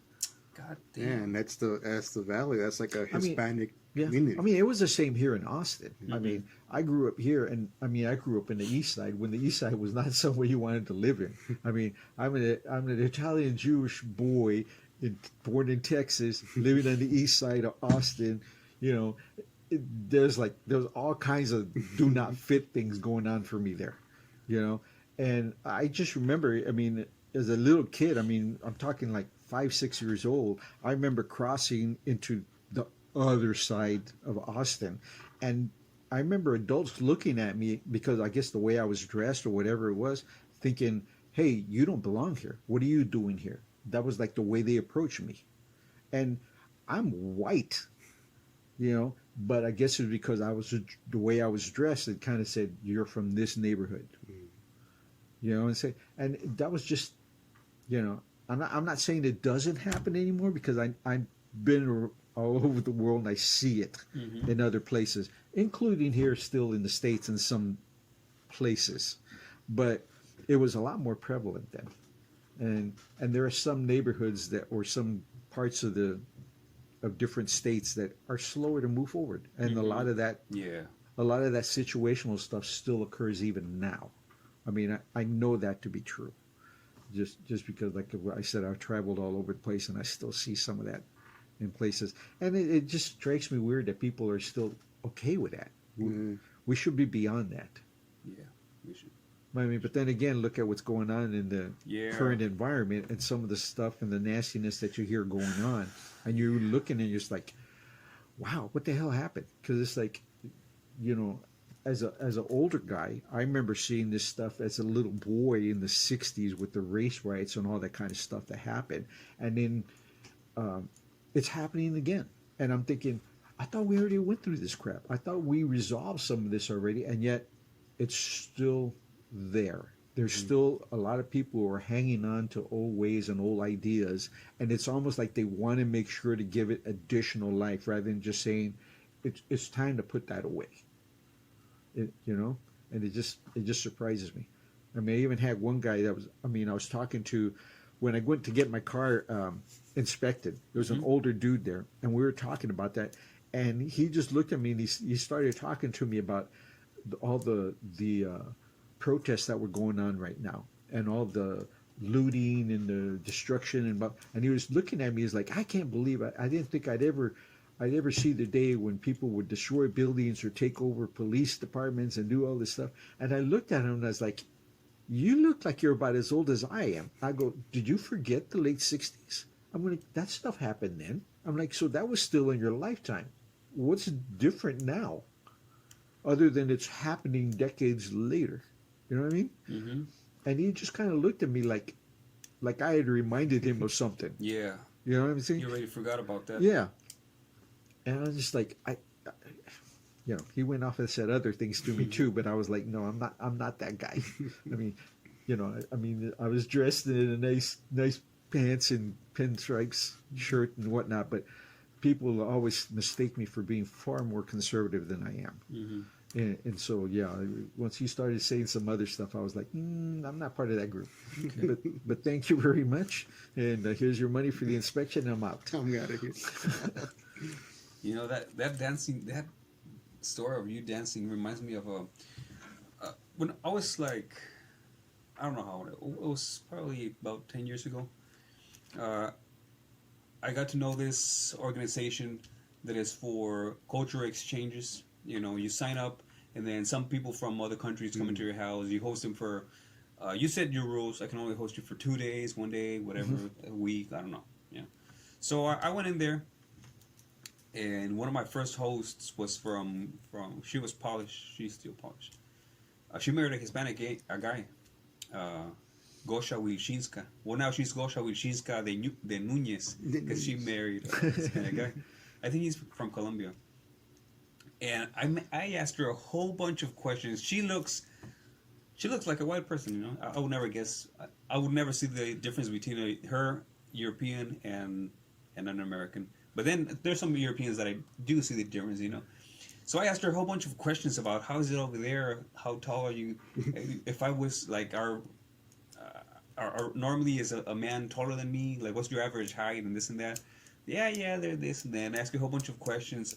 God Yeah, damn. and that's the valley. That's like a Hispanic community. I mean, it was the same here in Austin. I mean, I grew up here, and I mean, I grew up in the East Side when the East Side was not somewhere you wanted to live in. I mean, I'm an Italian Jewish boy, born in Texas, living on the East Side of Austin. There's all kinds of do not fit things going on for me there, And I just remember, I mean, as a little kid, I mean, I'm talking like 5, 6 years old, I remember crossing into the other side of Austin. And I remember adults looking at me because I guess the way I was dressed or whatever it was, thinking, "Hey, you don't belong here. What are you doing here?" That was like the way they approached me. And I'm white, but I guess it was because the way I was dressed, it kind of said, "You're from this neighborhood." And that was just, I'm not saying it doesn't happen anymore because I've been all over the world and I see it in other places, including here still in the States in some places. But it was a lot more prevalent then. And there are some neighborhoods or some parts of different states that are slower to move forward. And a lot of that situational stuff still occurs even now. I mean, I know that to be true. Just because, like I said, I've traveled all over the place and I still see some of that in places. And it just strikes me weird that people are still okay with that. We should be beyond that. Yeah, we should. I mean, but then again, look at what's going on in the current environment and some of the stuff and the nastiness that you hear going on. And you're looking and you're just like, wow, what the hell happened? Because it's like, as an older guy, I remember seeing this stuff as a little boy in the 60s with the race riots and all that kind of stuff that happened. And then it's happening again. And I'm thinking, I thought we already went through this crap. I thought we resolved some of this already, and yet it's still there. There's still a lot of people who are hanging on to old ways and old ideas, and it's almost like they want to make sure to give it additional life rather than just saying it's time to put that away. And it just surprises me. I mean, I even had one guy I was talking to when I went to get my car inspected. There was an older dude there, and we were talking about that, and he just looked at me and he started talking to me about all the protests that were going on right now and all the looting and the destruction and he was looking at me. He's like, I can't believe I didn't think I'd ever see the day when people would destroy buildings or take over police departments and do all this stuff. And I looked at him and I was like, you look like you're about as old as I am. I go, did you forget the late 60s? I'm like, that stuff happened then. I'm like, so that was still in your lifetime. What's different now? Other than it's happening decades later. You know what I mean? Mm-hmm. And he just kind of looked at me like I had reminded him of something. Yeah. You know what I'm saying? You already forgot about that. Yeah. And I was just like, he went off and said other things to me too, but I was like, no, I'm not that guy. I mean, I was dressed in a nice pants and pinstripes shirt and whatnot, but people always mistake me for being far more conservative than I am. Mm-hmm. And so, yeah, once he started saying some other stuff, I was like, I'm not part of that group. Okay. But thank you very much. And here's your money for the inspection. I'm out. I'm out of here. You know, that dancing, that story of you dancing reminds me of when I was like, I don't know how old, it was probably about 10 years ago. I got to know this organization that is for cultural exchanges. You know, you sign up, and then some people from other countries come into your house. You host them for, you set your rules. I can only host you for 2 days, 1 day, whatever, a week. I don't know. Yeah. So I went in there, and one of my first hosts was from she was Polish. She's still Polish. She married a Hispanic guy, Gosha Wilczynska. Well, now she's Gosha Wilczynska de Núñez, because she married a Hispanic guy. I think he's from Colombia. And I asked her a whole bunch of questions. She looks like a white person, you know. I would never guess. I would never see the difference between her European and an American. But then there's some Europeans that I do see the difference, you know. So I asked her a whole bunch of questions about how is it over there? How tall are you? If I was like our normally is a man taller than me, like what's your average height and this and that. Yeah, they're this and that. And ask her a whole bunch of questions.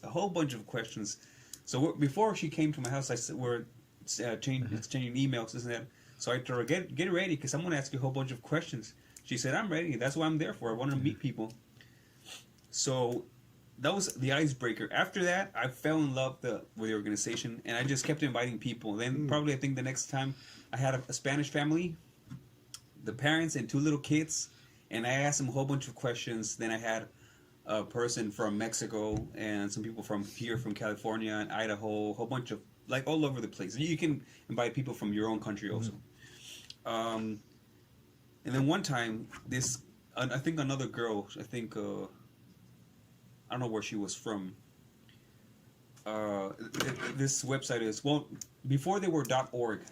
So before she came to my house, I said we're exchanging emails, this and that. So I told her, get ready, because I'm going to ask you a whole bunch of questions. She said, I'm ready. That's what I'm there for. I want to meet people. So that was the icebreaker. After that, I fell in love with the organization, and I just kept inviting people. Then probably I think the next time I had a Spanish family, the parents and 2 little kids, and I asked them a whole bunch of questions. Then I had a person from Mexico and some people from here, from California and Idaho, a whole bunch of, like, all over the place. You can invite people from your own country also. And then one time, I think another girl, I don't know where she was from. This website is, well, before they were .org,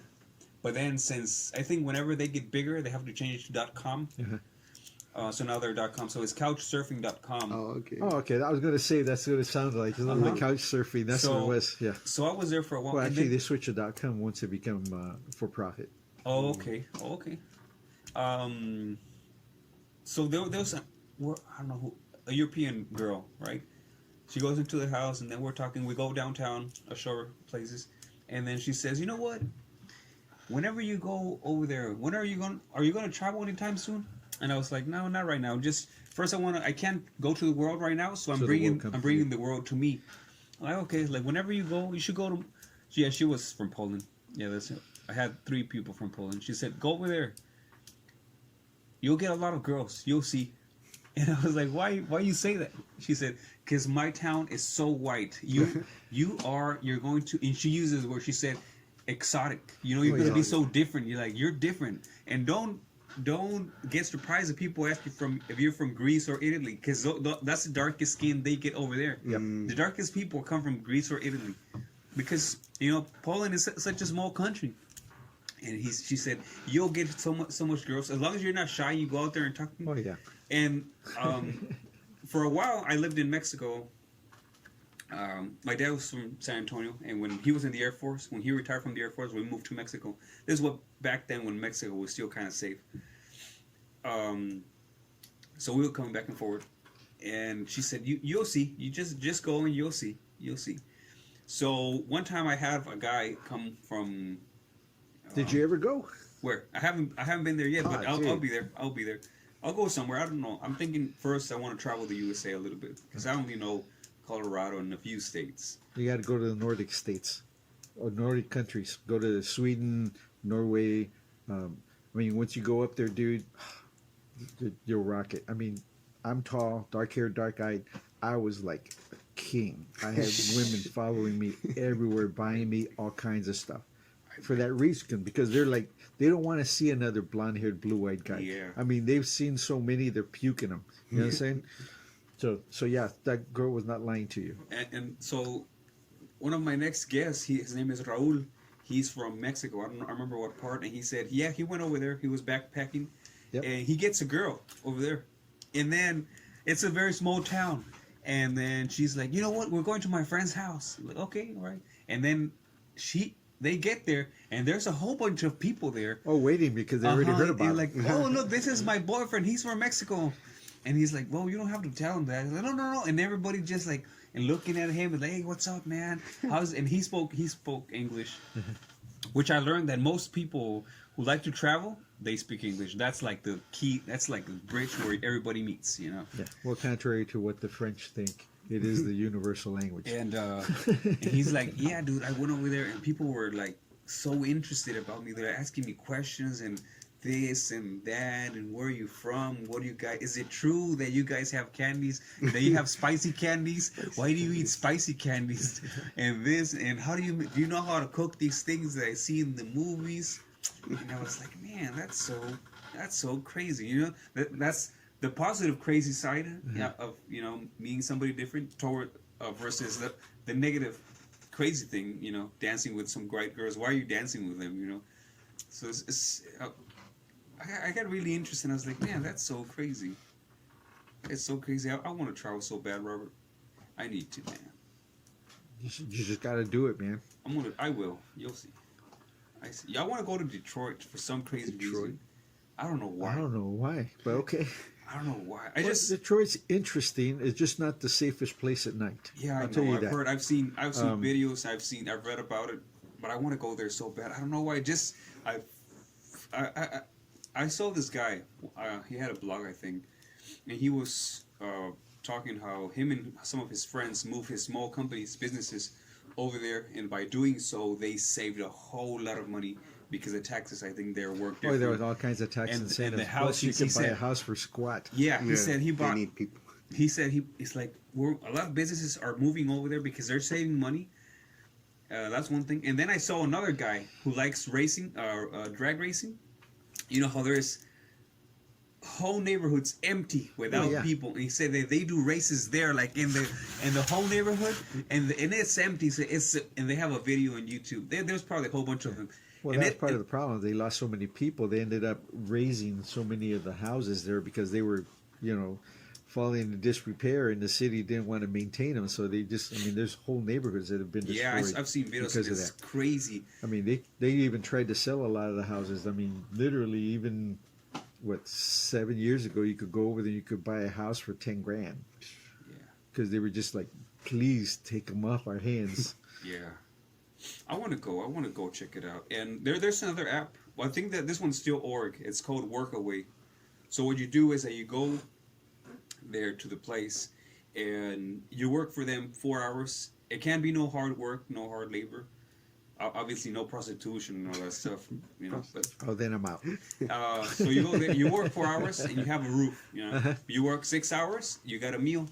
but then since, I think whenever they get bigger, they have to change to .com. So now they're .com. So it's couchsurfing.com. Oh, okay. Oh, okay. I was going to say that's what it sounded like. It's like couch surfing. That's what it was. Yeah. So I was there for a while. Well, actually, they switched to .com once it became for profit. Oh, okay. Oh, okay. So there was I don't know who, a European girl, right? She goes into the house, and then we're talking. We go downtown, ashore places, and then she says, "You know what? Whenever you go over there, when are you going to travel anytime soon?" And I was like, "No, not right now. Just first, I can't go to the world right now, so I'm bringing the world to me." I'm like, okay, like whenever you go, you should go to. Yeah, she was from Poland. Yeah, that's it. I had 3 people from Poland. She said, "Go over there. You'll get a lot of girls. You'll see." And I was like, "Why you say that?" She said, "Because my town is so white. You're going to," and she uses where she said, "exotic. You know, you're going to be so different. You're different, and don't get surprised if people ask you if you're from Greece or Italy, because that's the darkest skin they get over there. Yep. The darkest people come from Greece or Italy, because you know Poland is such a small country." And she said, "You'll get so much girls as long as you're not shy. You go out there and talk." Oh yeah. And for a while, I lived in Mexico. My dad was from San Antonio, and when he was in the Air Force, when he retired from the Air Force, we moved to Mexico. This is what back then when Mexico was still kind of safe. So we were coming back and forward, and she said, "You'll see. You just go and you'll see. You'll see." So one time I had a guy come from Did you ever go? Where I haven't been there yet, but Ah, I'll dude. be there. I'll be there. I'll go somewhere. I don't know. I'm thinking first I want to travel the USA a little bit because I only know Colorado and a few states. You got to go to the Nordic states or Nordic countries. Go to Sweden, Norway. I mean, once you go up there, dude, you'll rock it. I mean, I'm tall, dark haired, dark eyed. I was like a king. I had women following me everywhere, buying me all kinds of stuff. For that reason, because they're like, they don't want to see another blonde haired, blue eyed guy. Yeah. I mean, they've seen so many, they're puking them. You know what I'm saying? So yeah, that girl was not lying to you. And so one of my next guests, his name is Raul. He's from Mexico. I remember what part. And he said, yeah, he went over there. He was backpacking. Yep. And he gets a girl over there. And then it's a very small town. And then she's like, you know what? We're going to my friend's house. I'm like, okay, all right. And then they get there, and there's a whole bunch of people there. Oh, waiting because they already heard about and it. like, oh, look, this is my boyfriend. He's from Mexico. And he's like, well, you don't have to tell him that. He's like, no. And everybody just like, and looking at him, and like, hey, what's up, man? And he spoke English, which I learned that most people who like to travel, they speak English. That's like the key. That's like the bridge where everybody meets, you know? Yeah. Well, contrary to what the French think, it is the universal language. And he's like, yeah, dude, I went over there, and people were like so interested about me. They're asking me questions and this and that, and where are you from? What do you guys? Is it true that you guys have candies? That you have spicy candies? Why do you eat spicy candies? And this, and how do you know how to cook these things that I see in the movies? And I was like, man, that's so crazy. You know, that's the positive crazy side of meeting somebody different toward versus the negative crazy thing. You know, dancing with some great girls. Why are you dancing with them? You know, so I got really interested. I was like, man, that's so crazy. It's so crazy. I want to travel so bad, Robert. I need to, man. You just got to do it, man. I will. You'll see. I see. I want to go to Detroit for some crazy reason. I don't know why. I don't know why, but okay. I don't know why. Detroit's interesting. It's just not the safest place at night. Yeah, I I'll tell know. you I've that. heard. I've seen videos. I've read about it, but I want to go there so bad. I don't know why. I saw this guy. He had a blog, I think, and he was talking how him and some of his friends moved his small companies, businesses over there, and by doing so, they saved a whole lot of money because the taxes, I think, there work different. Oh, there was all kinds of tax And incentives. the house, Plus, you he can buy said- a house for squat. Yeah, he said he They bought. need people. He said it's like a lot of businesses are moving over there because they're saving money. That's one thing. And then I saw another guy who likes racing, drag racing. You know how there's whole neighborhoods empty without people, and he said that they do races there, like in the whole neighborhood, and it's empty. So and they have a video on YouTube. There's probably a whole bunch of them. Well, And that's part of the problem. They lost so many people. They ended up raising so many of the houses there because they were, falling into disrepair, and the city didn't want to maintain them. So they there's whole neighborhoods that have been destroyed. Yeah, I've seen videos. because of It's that. crazy. I mean, they even tried to sell a lot of the houses. I mean, literally, even 7 years ago, you could go over there, you could buy a house for $10,000 Yeah, because they were just like, please take them off our hands. yeah. I want to go check it out. And there's another app. Well, I think that this one's still org. It's called Workaway. So what you do is that you go there to the place and you work for them 4 hours. It can be no hard work, no hard labor. Obviously, no prostitution and all that stuff, But Oh, then I'm out. so you go there, you work 4 hours, and you have a roof. You work 6 hours, you got a meal.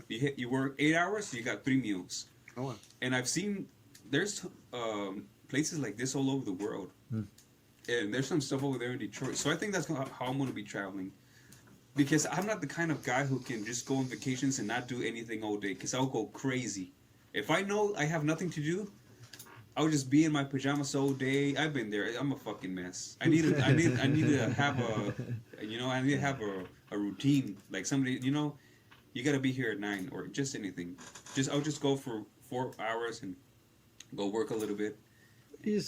You work 8 hours, you got 3 meals. Oh, wow. And I've seen there's places like this all over the world, and there's some stuff over there in Detroit. So I think that's how I'm going to be traveling, because I'm not the kind of guy who can just go on vacations and not do anything all day, because I'll go crazy. If I know I have nothing to do, I'll just be in my pajamas all day. I've been there. I'm a fucking mess. I need to have a routine. Like somebody, you got to be here at 9 or just anything. I'll just go for 4 hours and go work a little bit. You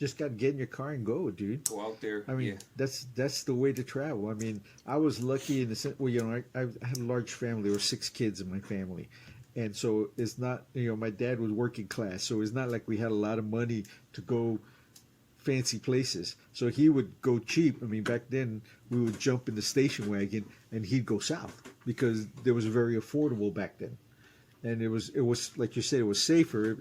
just got to get in your car and go, dude. Go out there. I mean, that's the way to travel. I mean, I was lucky in the sense, I had a large family. There were 6 kids in my family. And so it's not, my dad was working class. So it's not like we had a lot of money to go fancy places. So he would go cheap. I mean, back then we would jump in the station wagon and he'd go south because there was very affordable back then. And it was like you said, it was safer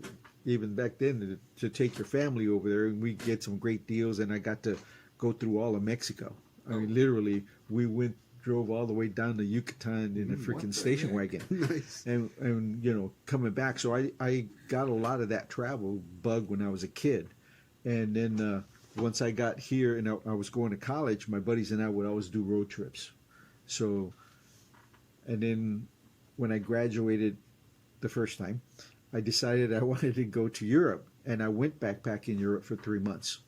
even back then to take your family over there, and we get some great deals. And I got to go through all of Mexico. I mean, literally, we drove all the way down to Yucatan in a freaking station wagon. Nice. And you know, coming back. So I got a lot of that travel bug when I was a kid. And then once I got here and I was going to college, my buddies and I would always do road trips. So, and then when I graduated the first time, I decided I wanted to go to Europe, and I went backpacking in Europe for 3 months,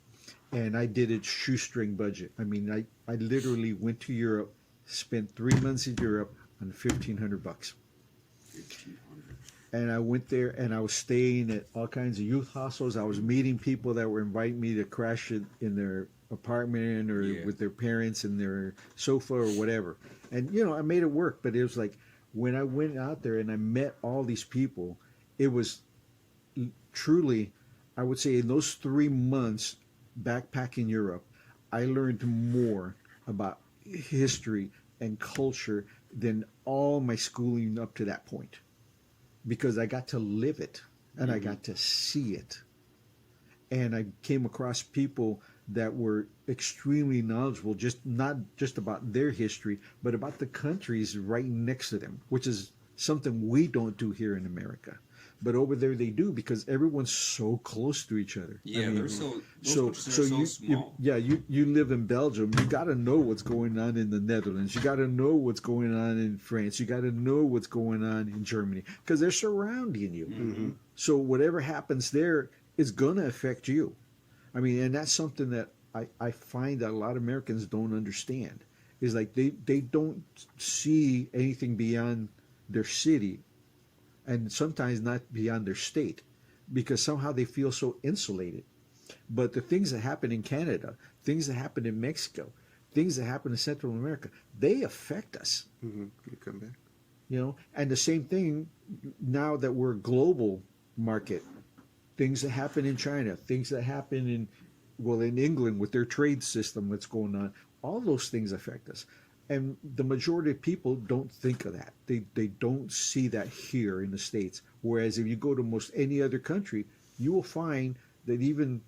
and I did it shoestring budget. I mean, I literally went to Europe, spent 3 months in Europe on $1,500. And I went there, and I was staying at all kinds of youth hostels. I was meeting people that were inviting me to crash in their apartment or with their parents in their sofa or whatever. And, you know, I made it work, but it was like when I went out there and I met all these people, it was truly, I would say in those 3 months backpacking Europe, I learned more about history and culture than all my schooling up to that point. Because I got to live it and I got to see it. And I came across people that were extremely knowledgeable, not just about their history, but about the countries right next to them, which is something we don't do here in America. But over there they do, because everyone's so close to each other. Yeah, I mean, they're so small. you live in Belgium. You got to know what's going on in the Netherlands. You got to know what's going on in France. You got to know what's going on in Germany, because they're surrounding you. Mm-hmm. So whatever happens there is going to affect you. I mean, and that's something that I find that a lot of Americans don't understand. Is like they don't see anything beyond their city, and sometimes not beyond their state, because somehow they feel so insulated. But the things that happen in Canada, things that happen in Mexico, things that happen in Central America, they affect us. Mm-hmm. You come back. You know, and the same thing now that we're a global market. Things that happen in China, things that happen in England with their trade system that's going on, all those things affect us. And the majority of people don't think of that. They don't see that here in the States. Whereas if you go to most any other country, you will find that even,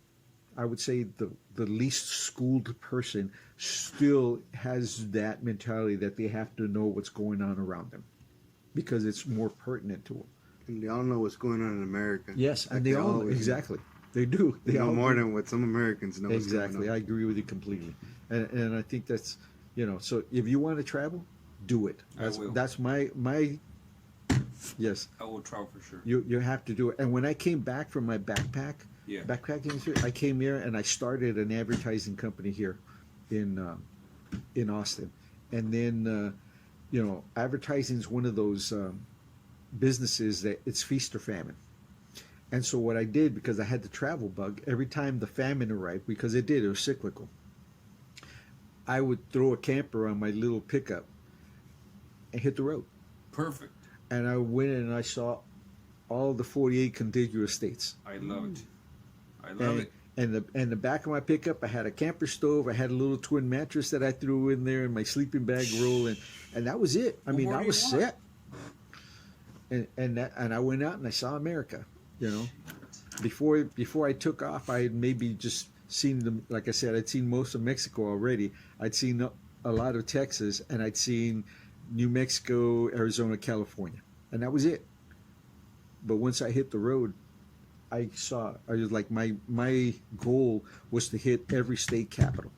I would say, the least schooled person still has that mentality that they have to know what's going on around them, because it's more pertinent to them. And they all know what's going on in America. Yes, and Like they all know, always exactly. They do. They know all more do. than what some Americans know. what's going Exactly. on. I agree with you completely. And I think that's, you know, so if you want to travel, do it. That's my yes. I will travel for sure. You have to do it. And when I came back from my backpacking, I came here and I started an advertising company here in Austin. And then you know, advertising is one of those businesses that it's feast or famine. And so what I did, because I had the travel bug, every time the famine arrived, because it was cyclical, I would throw a camper on my little pickup and hit the road. Perfect. And I went and I saw all the 48 contiguous states. I love it. I love it. And the back of my pickup, I had a camper stove. I had a little twin mattress that I threw in there, and my sleeping bag roll, and that was it. I mean, I was set. And I went out and I saw America. You know, before I took off, I had maybe just seen them. Like I said, I'd seen most of Mexico already. I'd seen a lot of Texas, and I'd seen New Mexico, Arizona, California, and that was it. But once I hit the road, I was like, my goal was to hit every state capital,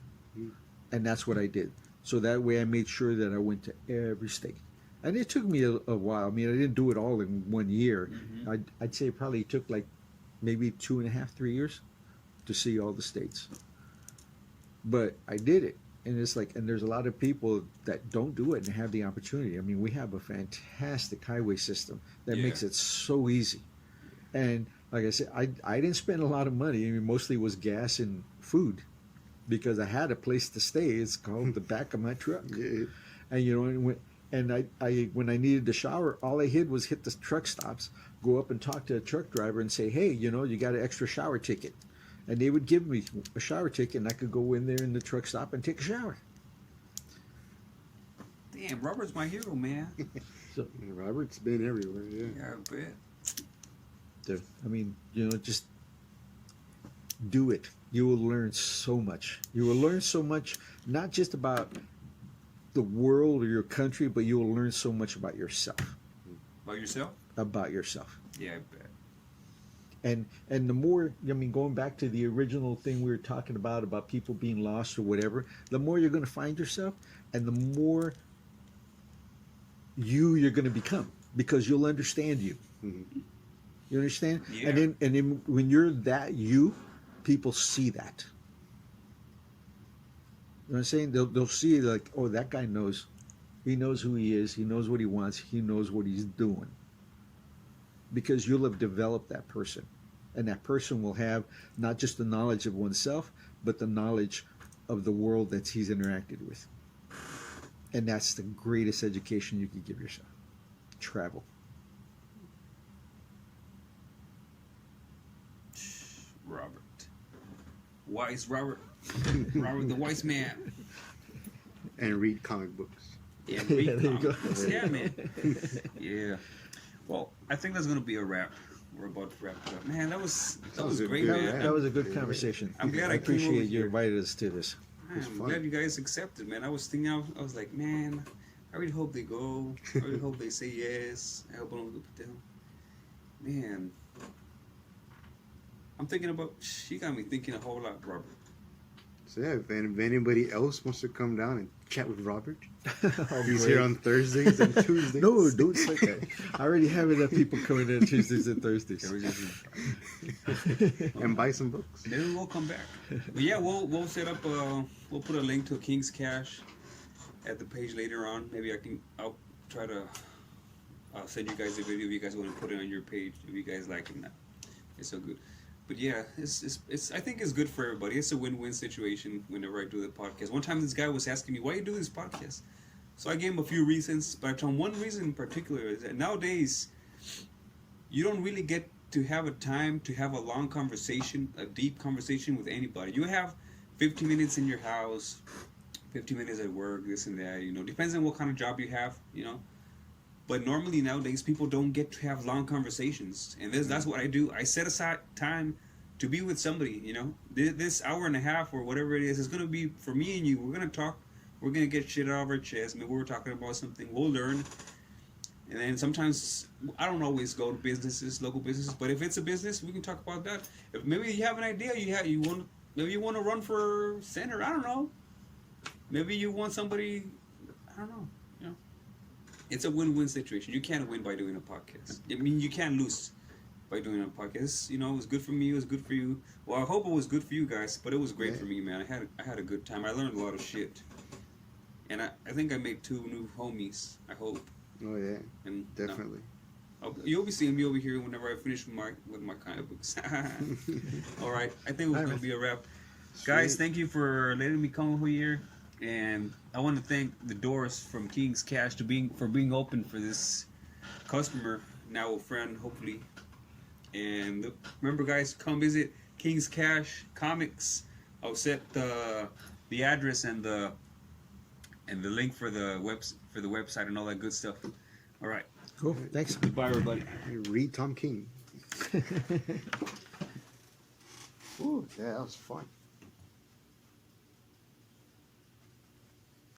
and that's what I did. So that way, I made sure that I went to every state. And it took me a while. I mean, I didn't do it all in 1 year. Mm-hmm. I'd say it probably took like maybe 2.5, 3 years to see all the states. But I did it. And it's like, and there's a lot of people that don't do it and have the opportunity. I mean, we have a fantastic highway system that makes it so easy. And like I said, I didn't spend a lot of money. I mean, mostly it was gas and food, because I had a place to stay. It's called the back of my truck. Yeah. And you know, and I when I needed to shower, all I did was hit the truck stops, go up and talk to a truck driver and say, hey, you know, you got an extra shower ticket. and they would give me a shower ticket, and I could go in there in the truck stop and take a shower. Damn, Robert's my hero, man. So, And Robert's been everywhere. Yeah. Yeah, I bet. I mean, just do it. You will learn so much. You will learn so much, not just about the world or your country, but you will learn so much about yourself. About yourself? About yourself. Yeah, I bet. And the more, I mean, going back to the original thing we were talking about people being lost or whatever, the more you're going to find yourself, and the more you're going to become, because you'll understand you. Mm-hmm. You understand? Yeah. And then when you're that you, people see that. You know what I'm saying? They'll see like, oh, that guy knows. He knows who he is. He knows what he wants. He knows what he's doing. Because you'll have developed that person. And that person will have not just the knowledge of oneself, but the knowledge of the world that he's interacted with. And that's the greatest education you can give yourself. Travel. Robert. Wise Robert. Robert the wise man. And read comic books. Yeah, Yeah, read there you go. comics. Yeah, man. Yeah. Well, I think that's gonna be a wrap. We're about to wrap it up. Man, that was was a great, good man. wrap. That was a good conversation. I'm glad I I came over appreciate you here. invited us to this. Man, It's I'm fun. glad you guys accepted, man. I was thinking, I was like, man, I really hope they go. I really hope they say yes. I hope I don't put down. Man, I'm thinking about. She got me thinking a whole lot, Robert. So yeah, if anybody else wants to come down and chat with Robert, Oh, he's great. here on Thursdays and Tuesdays. No, don't say that. I already have enough people coming in Tuesdays and Thursdays. And buy some books. Maybe we'll come back. But yeah, we'll set up. We'll put a link to King's Cash at the page later on. Maybe I'll try to send you guys a video if you guys want to put it on your page if you guys like it. It's so good. But yeah, it's I think it's good for everybody. It's a win-win situation whenever I do the podcast. One time this guy was asking me, why you do this podcast? So I gave him a few reasons, but I told him one reason in particular is that nowadays you don't really get to have a time to have a long conversation, a deep conversation with anybody. You have 15 minutes in your house, 15 minutes at work, this and that, depends on what kind of job you have, But normally nowadays people don't get to have long conversations, and that's what I do. I set aside time to be with somebody. This hour and a half or whatever it is gonna be for me and you. We're gonna talk. We're gonna get shit out of our chest. Maybe we're talking about something. We'll learn. And then sometimes I don't always go to businesses, local businesses, but if it's a business, we can talk about that. If maybe you have an idea, maybe you want to run for senator. I don't know. Maybe you want somebody. I don't know. It's a win-win situation. You can't win by doing a podcast. I mean, you can't lose by doing a podcast. It was good for me. It was good for you. Well, I hope it was good for you guys, but it was great for me, man. I had a good time. I learned a lot of shit, and I think I made 2 new homies. I hope. Oh yeah, And definitely. you'll be seeing me over here whenever I finish with my comic books. All right, I think it's gonna be a wrap, guys. Thank you for letting me come over here. And I want to thank the doors from King's Cash for being open for this customer, now a friend, hopefully. And remember, guys, come visit King's Cash Comics. I'll set the address and the link for the website and all that good stuff. All right. Cool. Thanks. Goodbye, everybody. Read Tom King. Ooh, yeah, that was fun.